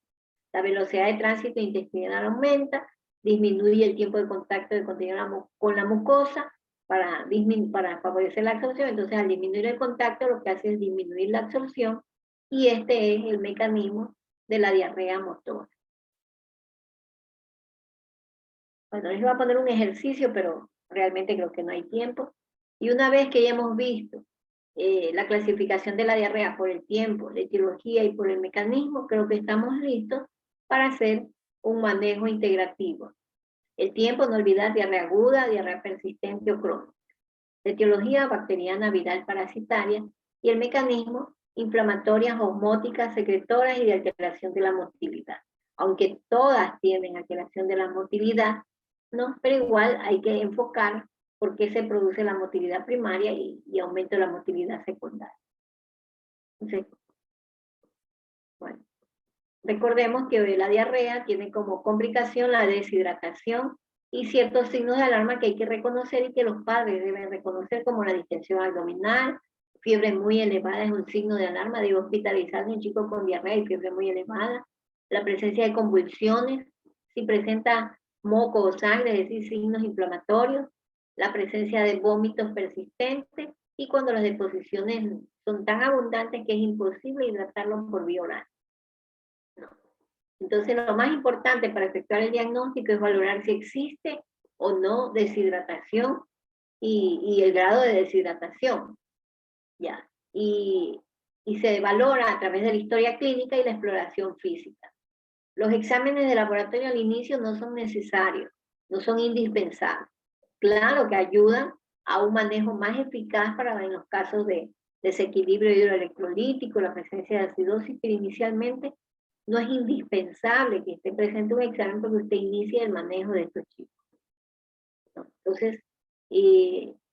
La velocidad de tránsito intestinal aumenta, disminuye el tiempo de contacto de contenido con la mucosa para favorecer la absorción. Entonces, al disminuir el contacto, lo que hace es disminuir la absorción, y este es el mecanismo de la diarrea motora. Bueno, les voy a poner un ejercicio, pero realmente creo que no hay tiempo. Y una vez que ya hemos visto la clasificación de la diarrea por el tiempo, la etiología y por el mecanismo, creo que estamos listos para hacer un manejo integrativo. El tiempo, no olvidar diarrea aguda, diarrea persistente o crónica. La etiología, bacteriana, viral, parasitaria. Y el mecanismo, inflamatorias, osmóticas, secretoras y de alteración de la motilidad. Aunque todas tienen alteración de la motilidad, ¿no? Pero igual hay que enfocar por qué se produce la motilidad primaria y aumento de la motilidad secundaria. Entonces, bueno, recordemos que la diarrea tiene como complicación la deshidratación y ciertos signos de alarma que hay que reconocer y que los padres deben reconocer, como la distensión abdominal, fiebre muy elevada es un signo de alarma, debe hospitalizarse un chico con diarrea y fiebre muy elevada, la presencia de convulsiones, si presenta moco o sangre, es decir, signos inflamatorios, la presencia de vómitos persistentes y cuando las deposiciones son tan abundantes que es imposible hidratarlos por vía oral. Entonces, lo más importante para efectuar el diagnóstico es valorar si existe o no deshidratación y el grado de deshidratación, ¿ya? Y se valora a través de la historia clínica y la exploración física. Los exámenes de laboratorio al inicio no son necesarios, no son indispensables. Claro que ayudan a un manejo más eficaz en los casos de desequilibrio hidroelectrolítico, la presencia de acidosis, pero inicialmente no es indispensable que esté presente un examen porque usted inicie el manejo de estos chicos, ¿no? Entonces,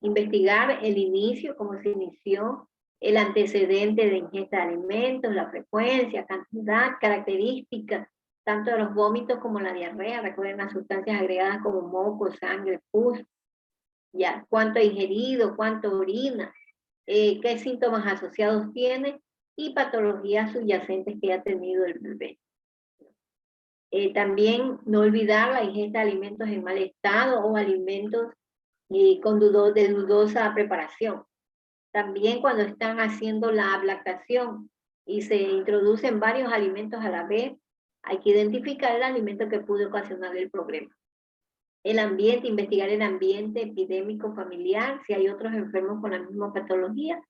investigar el inicio, cómo se inició, el antecedente de ingesta de alimentos, la frecuencia, cantidad, características, tanto de los vómitos como la diarrea. Recuerden las sustancias agregadas como moco, sangre, pus, ya, cuánto ha ingerido, cuánto orina, qué síntomas asociados tiene y patologías subyacentes que ha tenido el bebé. También no olvidar la ingesta de alimentos en mal estado o alimentos de dudosa preparación. También cuando están haciendo la lactación y se introducen varios alimentos a la vez, hay que identificar el alimento que pudo ocasionar el problema. El ambiente, investigar el ambiente epidémico familiar, si hay otros enfermos con la misma patología,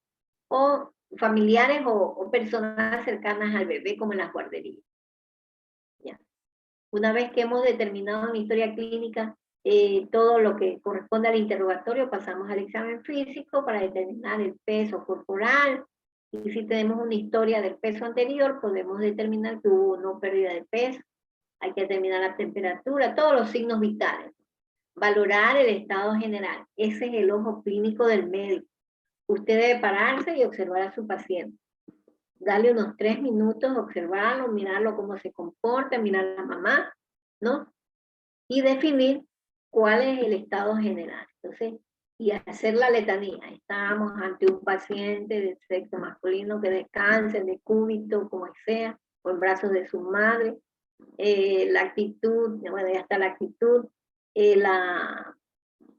o familiares o personas cercanas al bebé, como en las guarderías. ¿Ya? Una vez que hemos determinado en la historia clínica todo lo que corresponde al interrogatorio, pasamos al examen físico para determinar el peso corporal, y si tenemos una historia del peso anterior, podemos determinar que hubo no pérdida de peso. Hay que determinar la temperatura, todos los signos vitales. Valorar el estado general, ese es el ojo clínico del médico. Usted debe pararse y observar a su paciente. Darle unos 3 minutos, observarlo, mirarlo cómo se comporta, mirar a la mamá, ¿no? Y definir cuál es el estado general. Entonces, y hacer la letanía. Estamos ante un paciente de sexo masculino que descansa, de cúbito, como sea, o en brazos de su madre. La actitud, bueno, ya está la actitud,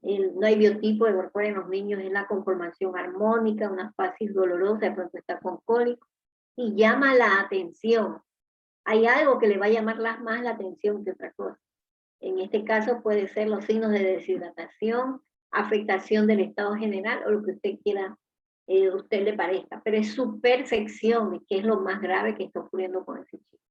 No hay biotipo de corpóreo en los niños, es la conformación armónica, una fasis dolorosa, de pronto está con cólico, y llama la atención. Hay algo que le va a llamar más la atención que otra cosa. En este caso puede ser los signos de deshidratación, afectación del estado general o lo que usted quiera, usted le parezca, pero es su percepción de qué es lo más grave que está ocurriendo con ese chico.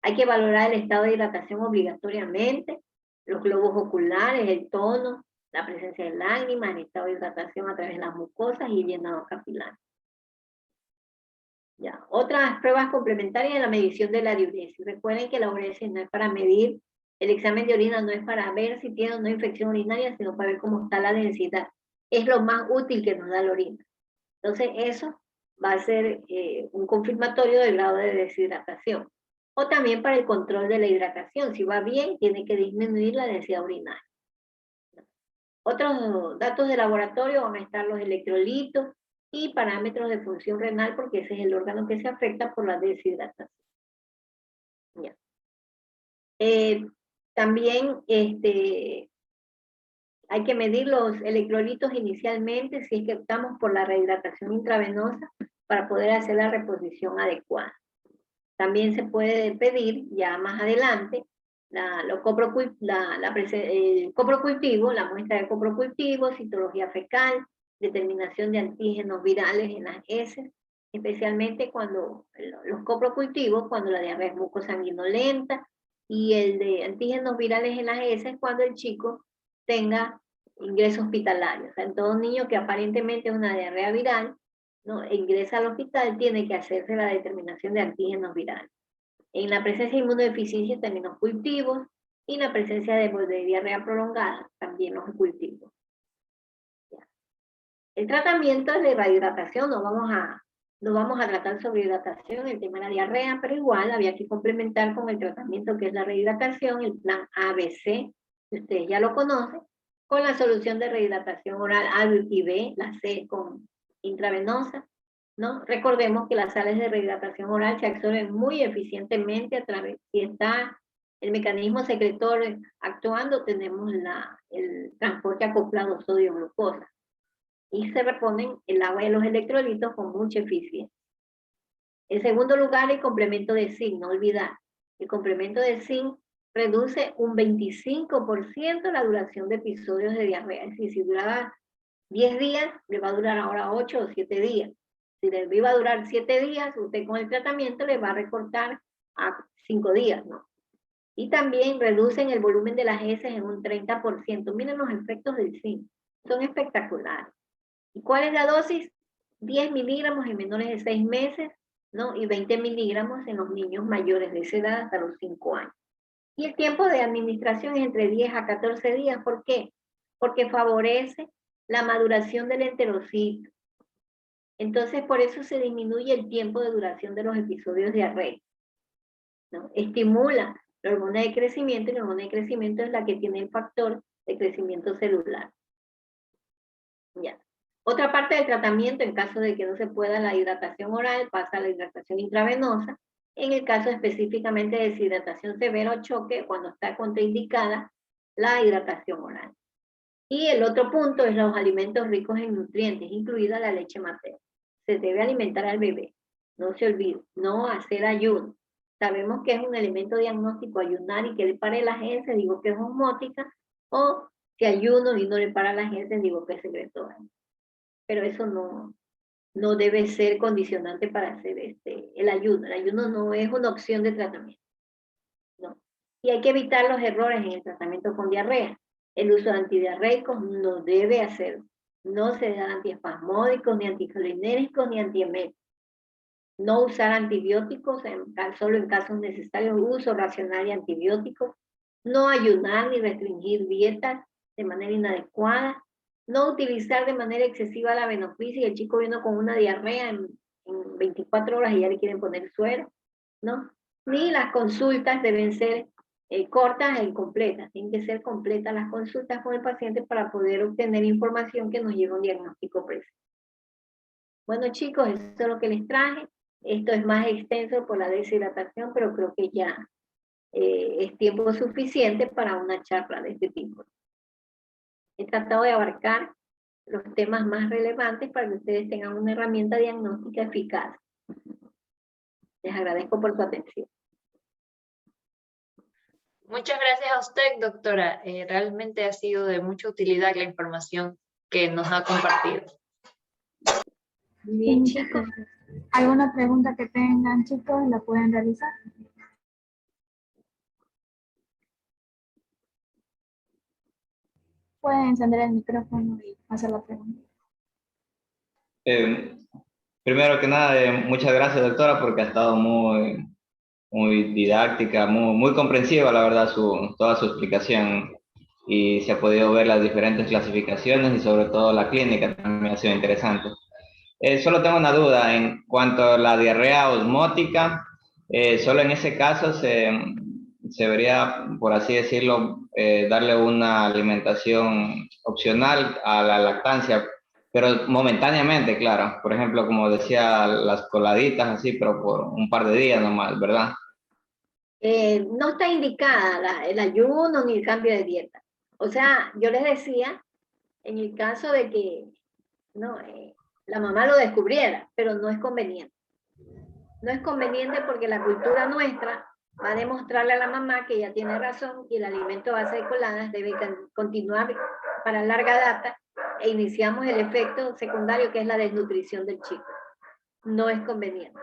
Hay que valorar el estado de hidratación obligatoriamente, los globos oculares, el tono, la presencia de lágrimas, el estado de hidratación a través de las mucosas y el llenado capilar. Ya. Otras pruebas complementarias de la medición de la diuresis. Recuerden que la uresis no es para medir, el examen de orina no es para ver si tiene o no infección urinaria, sino para ver cómo está la densidad. Es lo más útil que nos da la orina. Entonces eso va a ser un confirmatorio del grado de deshidratación. O también para el control de la hidratación. Si va bien, tiene que disminuir la densidad urinaria. Otros datos de laboratorio van a estar los electrolitos y parámetros de función renal, porque ese es el órgano que se afecta por la deshidratación. Ya. También hay que medir los electrolitos inicialmente si es que optamos por la rehidratación intravenosa para poder hacer la reposición adecuada. También se puede pedir ya más adelante el coprocultivo, la muestra de coprocultivo, citología fecal, determinación de antígenos virales en las heces, especialmente cuando los coprocultivos, cuando la diarrea es mucosanguinolenta, y el de antígenos virales en las heces cuando el chico tenga ingreso hospitalario. O sea, en todo niño que aparentemente es una diarrea viral, ¿no?, ingresa al hospital, tiene que hacerse la determinación de antígenos virales. En la presencia de inmunodeficiencia también los cultivos, y en la presencia de diarrea prolongada también los cultivos. El tratamiento es de rehidratación, no vamos a tratar sobre hidratación, el tema de la diarrea, pero igual había que complementar con el tratamiento que es la rehidratación, el plan ABC, que ustedes ya lo conocen, con la solución de rehidratación oral A y B, la C con intravenosa, ¿no? Recordemos que las sales de rehidratación oral se absorben muy eficientemente a través, si está el mecanismo secretor actuando, tenemos el transporte acoplado sodio-glucosa, y se reponen el agua y los electrolitos con mucha eficiencia. En segundo lugar, el complemento de zinc, no olvidar, el complemento de zinc reduce un 25% la duración de episodios de diarrea. Es decir, si duraba 10 días, le va a durar ahora 8 o 7 días. Si le iba a durar 7 días, usted con el tratamiento le va a recortar a 5 días, ¿no? Y también reducen el volumen de las heces en un 30%. Miren los efectos del zinc, son espectaculares. ¿Y cuál es la dosis? 10 miligramos en menores de 6 meses, ¿no? Y 20 miligramos en los niños mayores de esa edad hasta los 5 años. Y el tiempo de administración es entre 10 a 14 días. ¿Por qué? Porque favorece la maduración del enterocito. Entonces, por eso se disminuye el tiempo de duración de los episodios de diarrea, ¿no? Estimula la hormona de crecimiento, y la hormona de crecimiento es la que tiene el factor de crecimiento celular. Ya. Otra parte del tratamiento, en caso de que no se pueda la hidratación oral, pasa a la hidratación intravenosa. En el caso específicamente de deshidratación severa o choque, cuando está contraindicada la hidratación oral. Y el otro punto es los alimentos ricos en nutrientes, incluida la leche materna. Se debe alimentar al bebé, no se olvide, no hacer ayuno. Sabemos que es un elemento diagnóstico ayunar y que le pare las heces, digo que es osmótica, o si ayuno y no le para las heces, digo que es secretora. Pero eso no debe ser condicionante para hacer el ayuno. El ayuno no es una opción de tratamiento, no. Y hay que evitar los errores en el tratamiento con diarrea. El uso de antidiarreicos no debe hacer. No se dan antiespasmódicos, ni anticolinérgicos, ni antieméticos. No usar antibióticos, solo en casos necesarios, uso racional de antibióticos. No ayunar ni restringir dietas de manera inadecuada. No utilizar de manera excesiva la venofrisis, y el chico viene con una diarrea en 24 horas y ya le quieren poner suero, ¿no? Ni las consultas deben ser cortas e incompletas, tienen que ser completas las consultas con el paciente para poder obtener información que nos lleve a un diagnóstico preciso. Bueno, chicos, eso es lo que les traje. Esto es más extenso por la deshidratación, pero creo que ya es tiempo suficiente para una charla de este tipo. He tratado de abarcar los temas más relevantes para que ustedes tengan una herramienta diagnóstica eficaz. Les agradezco por su atención. Muchas gracias a usted, doctora. Realmente ha sido de mucha utilidad la información que nos ha compartido. Bien, chicos. ¿Alguna pregunta que tengan, chicos, la pueden realizar? Pueden encender el micrófono y hacer la pregunta. Primero que nada, muchas gracias, doctora, porque ha estado muy didáctica, muy comprensiva, la verdad, toda su explicación. Y se ha podido ver las diferentes clasificaciones y sobre todo la clínica también ha sido interesante. Solo tengo una duda en cuanto a la diarrea osmótica. Solo en ese caso se debería, por así decirlo, darle una alimentación opcional a la lactancia, pero momentáneamente, claro. Por ejemplo, como decía, las coladitas así, pero por un par de días nomás, ¿verdad? No está indicada el ayuno ni el cambio de dieta. O sea, yo les decía, en el caso de que no, la mamá lo descubriera, pero no es conveniente. No es conveniente porque la cultura nuestra va a demostrarle a la mamá que ella tiene razón y el alimento a base de coladas debe continuar para larga data e iniciamos el efecto secundario que es la desnutrición del chico. No es conveniente.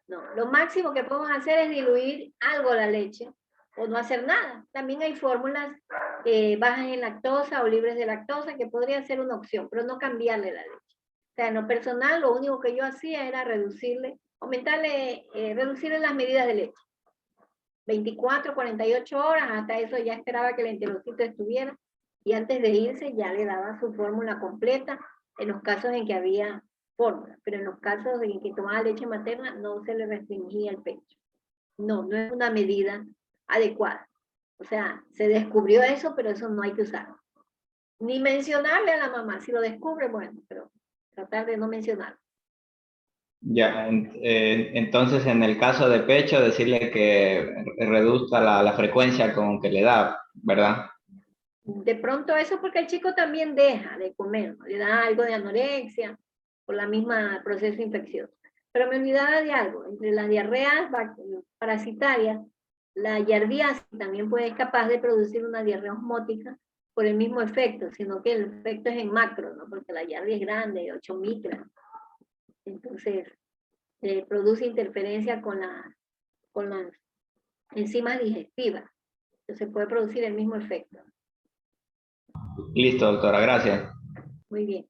No, lo máximo que podemos hacer es diluir algo la leche o no hacer nada. También hay fórmulas bajas en lactosa o libres de lactosa que podría ser una opción, pero no cambiarle la leche. O sea, en lo personal, lo único que yo hacía era reducirle las medidas de leche. 24, 48 horas, hasta eso ya esperaba que el enterocito estuviera y antes de irse ya le daba su fórmula completa en los casos en que había fórmula, pero en los casos en que tomaba leche materna no se le restringía el pecho. No es una medida adecuada. O sea, se descubrió eso, pero eso no hay que usarlo. Ni mencionarle a la mamá. Si lo descubre, bueno, pero tratar de no mencionarlo. Ya, entonces en el caso de pecho, decirle que reduzca la frecuencia con que le da, ¿verdad? De pronto eso porque el chico también deja de comer, ¿no? Le da algo de anorexia por la misma proceso infeccioso. Pero me olvidaba de algo, entre las diarreas parasitarias, la yardiasis también puede ser capaz de producir una diarrea osmótica por el mismo efecto, sino que el efecto es en macro, ¿no? Porque la yardia es grande, 8 micras. Entonces, produce interferencia con las enzimas digestivas. Entonces puede producir el mismo efecto. Listo, doctora, gracias. Muy bien.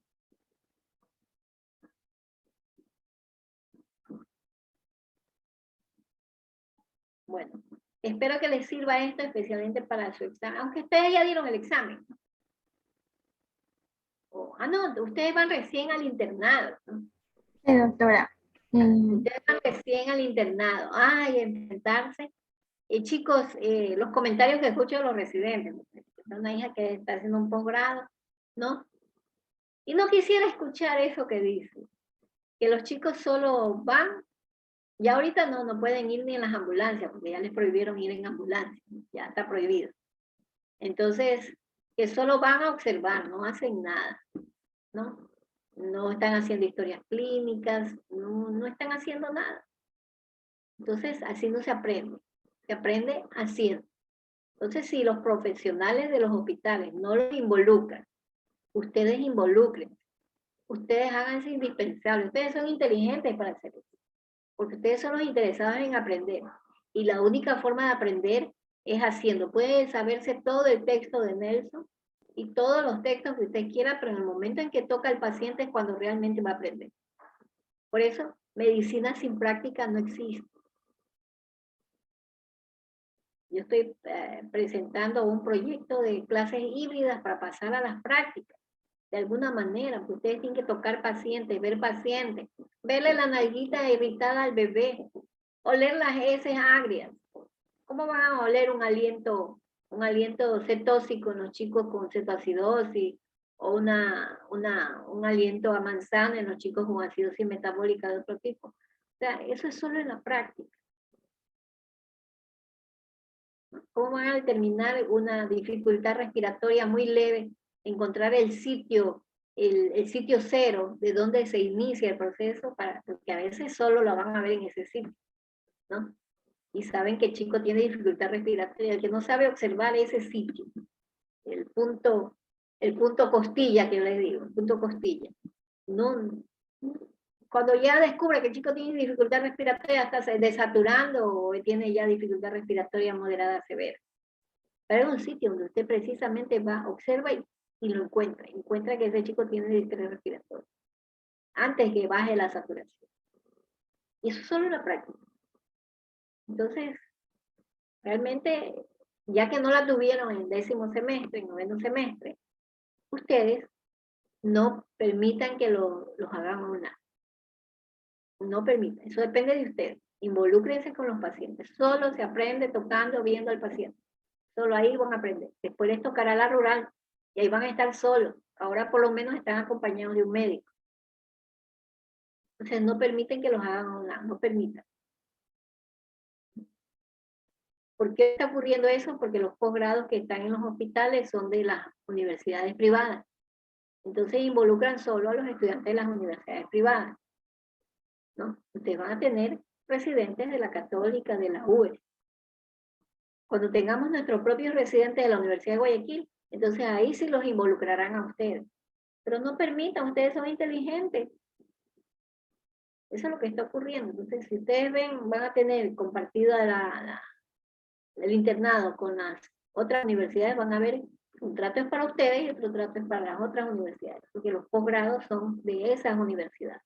Bueno, espero que les sirva esto especialmente para su examen, aunque ustedes ya dieron el examen. No, ustedes van recién al internado, ¿no? Sí, doctora. Ustedes van recién al internado. Ay, enfrentarse. Chicos, los comentarios que escucho de los residentes, una hija que está haciendo un posgrado, ¿no? Y no quisiera escuchar eso que dice, que los chicos solo van, y ahorita no pueden ir ni en las ambulancias, porque ya les prohibieron ir en ambulancia, ya está prohibido. Entonces, que solo van a observar, no hacen nada, ¿no? No están haciendo historias clínicas, no están haciendo nada. Entonces, así no se aprende haciendo. Entonces, si los profesionales de los hospitales no los involucran, ustedes involucren, ustedes háganse indispensables, ustedes son inteligentes para hacer eso, porque ustedes son los interesados en aprender, y la única forma de aprender es haciendo. Puede saberse todo el texto de Nelson, y todos los textos que usted quiera, pero en el momento en que toca al paciente es cuando realmente va a aprender. Por eso, medicina sin práctica no existe. Yo estoy presentando un proyecto de clases híbridas para pasar a las prácticas. De alguna manera, porque ustedes tienen que tocar pacientes, ver pacientes, verle la nalguita irritada al bebé, oler las heces agrias. ¿Cómo van a oler un aliento cetóxico en los chicos con cetoacidosis o un aliento a manzana en los chicos con acidosis metabólica de otro tipo? O sea, eso es solo en la práctica. ¿Cómo van a determinar una dificultad respiratoria muy leve encontrar el sitio cero de donde se inicia el proceso, porque a veces solo lo van a ver en ese sitio, ¿no? Y saben que el chico tiene dificultad respiratoria, el que no sabe observar ese sitio, el punto costilla que yo les digo, el punto costilla. No, cuando ya descubre que el chico tiene dificultad respiratoria, está desaturando o tiene ya dificultad respiratoria moderada severa. Pero es un sitio donde usted precisamente va, observa y lo encuentra que ese chico tiene distrés respiratorio, antes que baje la saturación. Y eso es solo la práctica. Entonces, realmente, ya que no la tuvieron en 10º semestre, en 9º semestre, ustedes no permitan que los hagan a un lado. No permitan, eso depende de ustedes. Involúcrense con los pacientes. Solo se aprende tocando, viendo al paciente. Solo ahí van a aprender. Después les tocará la rural y ahí van a estar solos. Ahora por lo menos están acompañados de un médico. Entonces no permiten que los hagan a un lado, no permitan. ¿Por qué está ocurriendo eso? Porque los posgrados que están en los hospitales son de las universidades privadas. Entonces involucran solo a los estudiantes de las universidades privadas, ¿no? Ustedes van a tener residentes de la Católica, de la UES. Cuando tengamos nuestros propios residentes de la Universidad de Guayaquil, entonces ahí sí los involucrarán a ustedes. Pero no permitan, ustedes son inteligentes. Eso es lo que está ocurriendo. Entonces, si ustedes ven, van a tener compartido el internado con las otras universidades, van a ver un trato es para ustedes y otro trato es para las otras universidades, porque los posgrados son de esas universidades.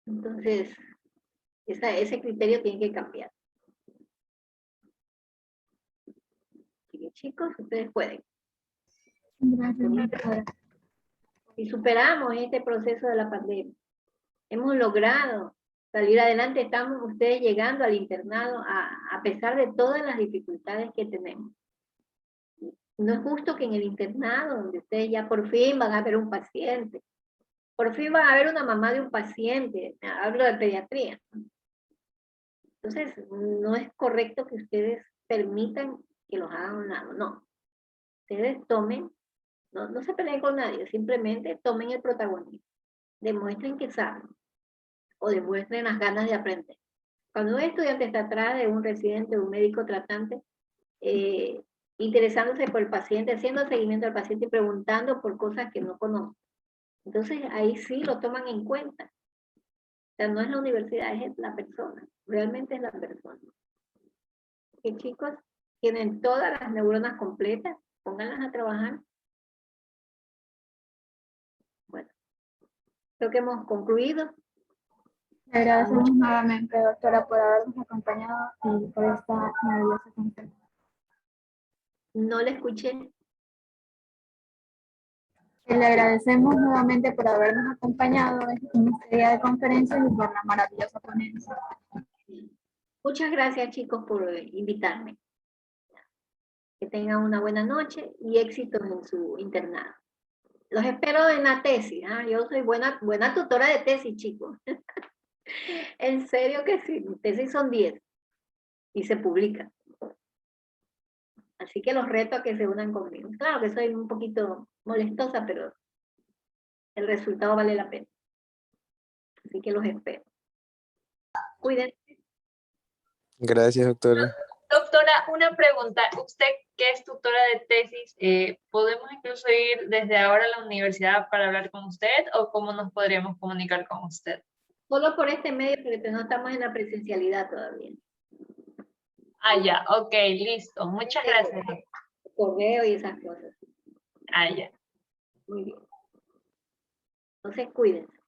Entonces, ese criterio tiene que cambiar. Así que, chicos, ustedes pueden. Gracias, doctora. Y superamos este proceso de la pandemia. Hemos logrado salir adelante, estamos ustedes llegando al internado a pesar de todas las dificultades que tenemos. No es justo que en el internado, donde ustedes ya por fin van a ver un paciente, por fin van a ver una mamá de un paciente, hablo de pediatría. Entonces, no es correcto que ustedes permitan que los hagan a un lado, no. Ustedes tomen, no se peleen con nadie, simplemente tomen el protagonismo, demuestren que saben, o demuestren las ganas de aprender. Cuando un estudiante está atrás de un residente o un médico tratante, interesándose por el paciente, haciendo seguimiento al paciente y preguntando por cosas que no conoce, entonces ahí sí lo toman en cuenta. O sea, no es la universidad, es la persona, realmente es la persona. Que chicos tienen todas las neuronas completas, pónganlas a trabajar. Bueno, creo que hemos concluido. Le agradecemos nuevamente, doctora, por habernos acompañado y por esta maravillosa conferencia. No le escuché. Le agradecemos nuevamente por habernos acompañado en este día de conferencias y por la maravillosa ponencia. Muchas gracias, chicos, por invitarme. Que tengan una buena noche y éxitos en su internado. Los espero en la tesis. Yo soy buena tutora de tesis, chicos. En serio que sí. Mis tesis son 10 y se publican. Así que los reto a que se unan conmigo. Claro que soy un poquito molestosa, pero el resultado vale la pena. Así que los espero. Cuídense. Gracias, doctora. Doctora, una pregunta. Usted que es tutora de tesis, ¿podemos incluso ir desde ahora a la universidad para hablar con usted o cómo nos podríamos comunicar con usted? Solo por este medio, porque no estamos en la presencialidad todavía. Ah, ya, ok, listo. Muchas gracias. Correo y esas cosas. Ah, ya. Muy bien. Entonces, cuídense.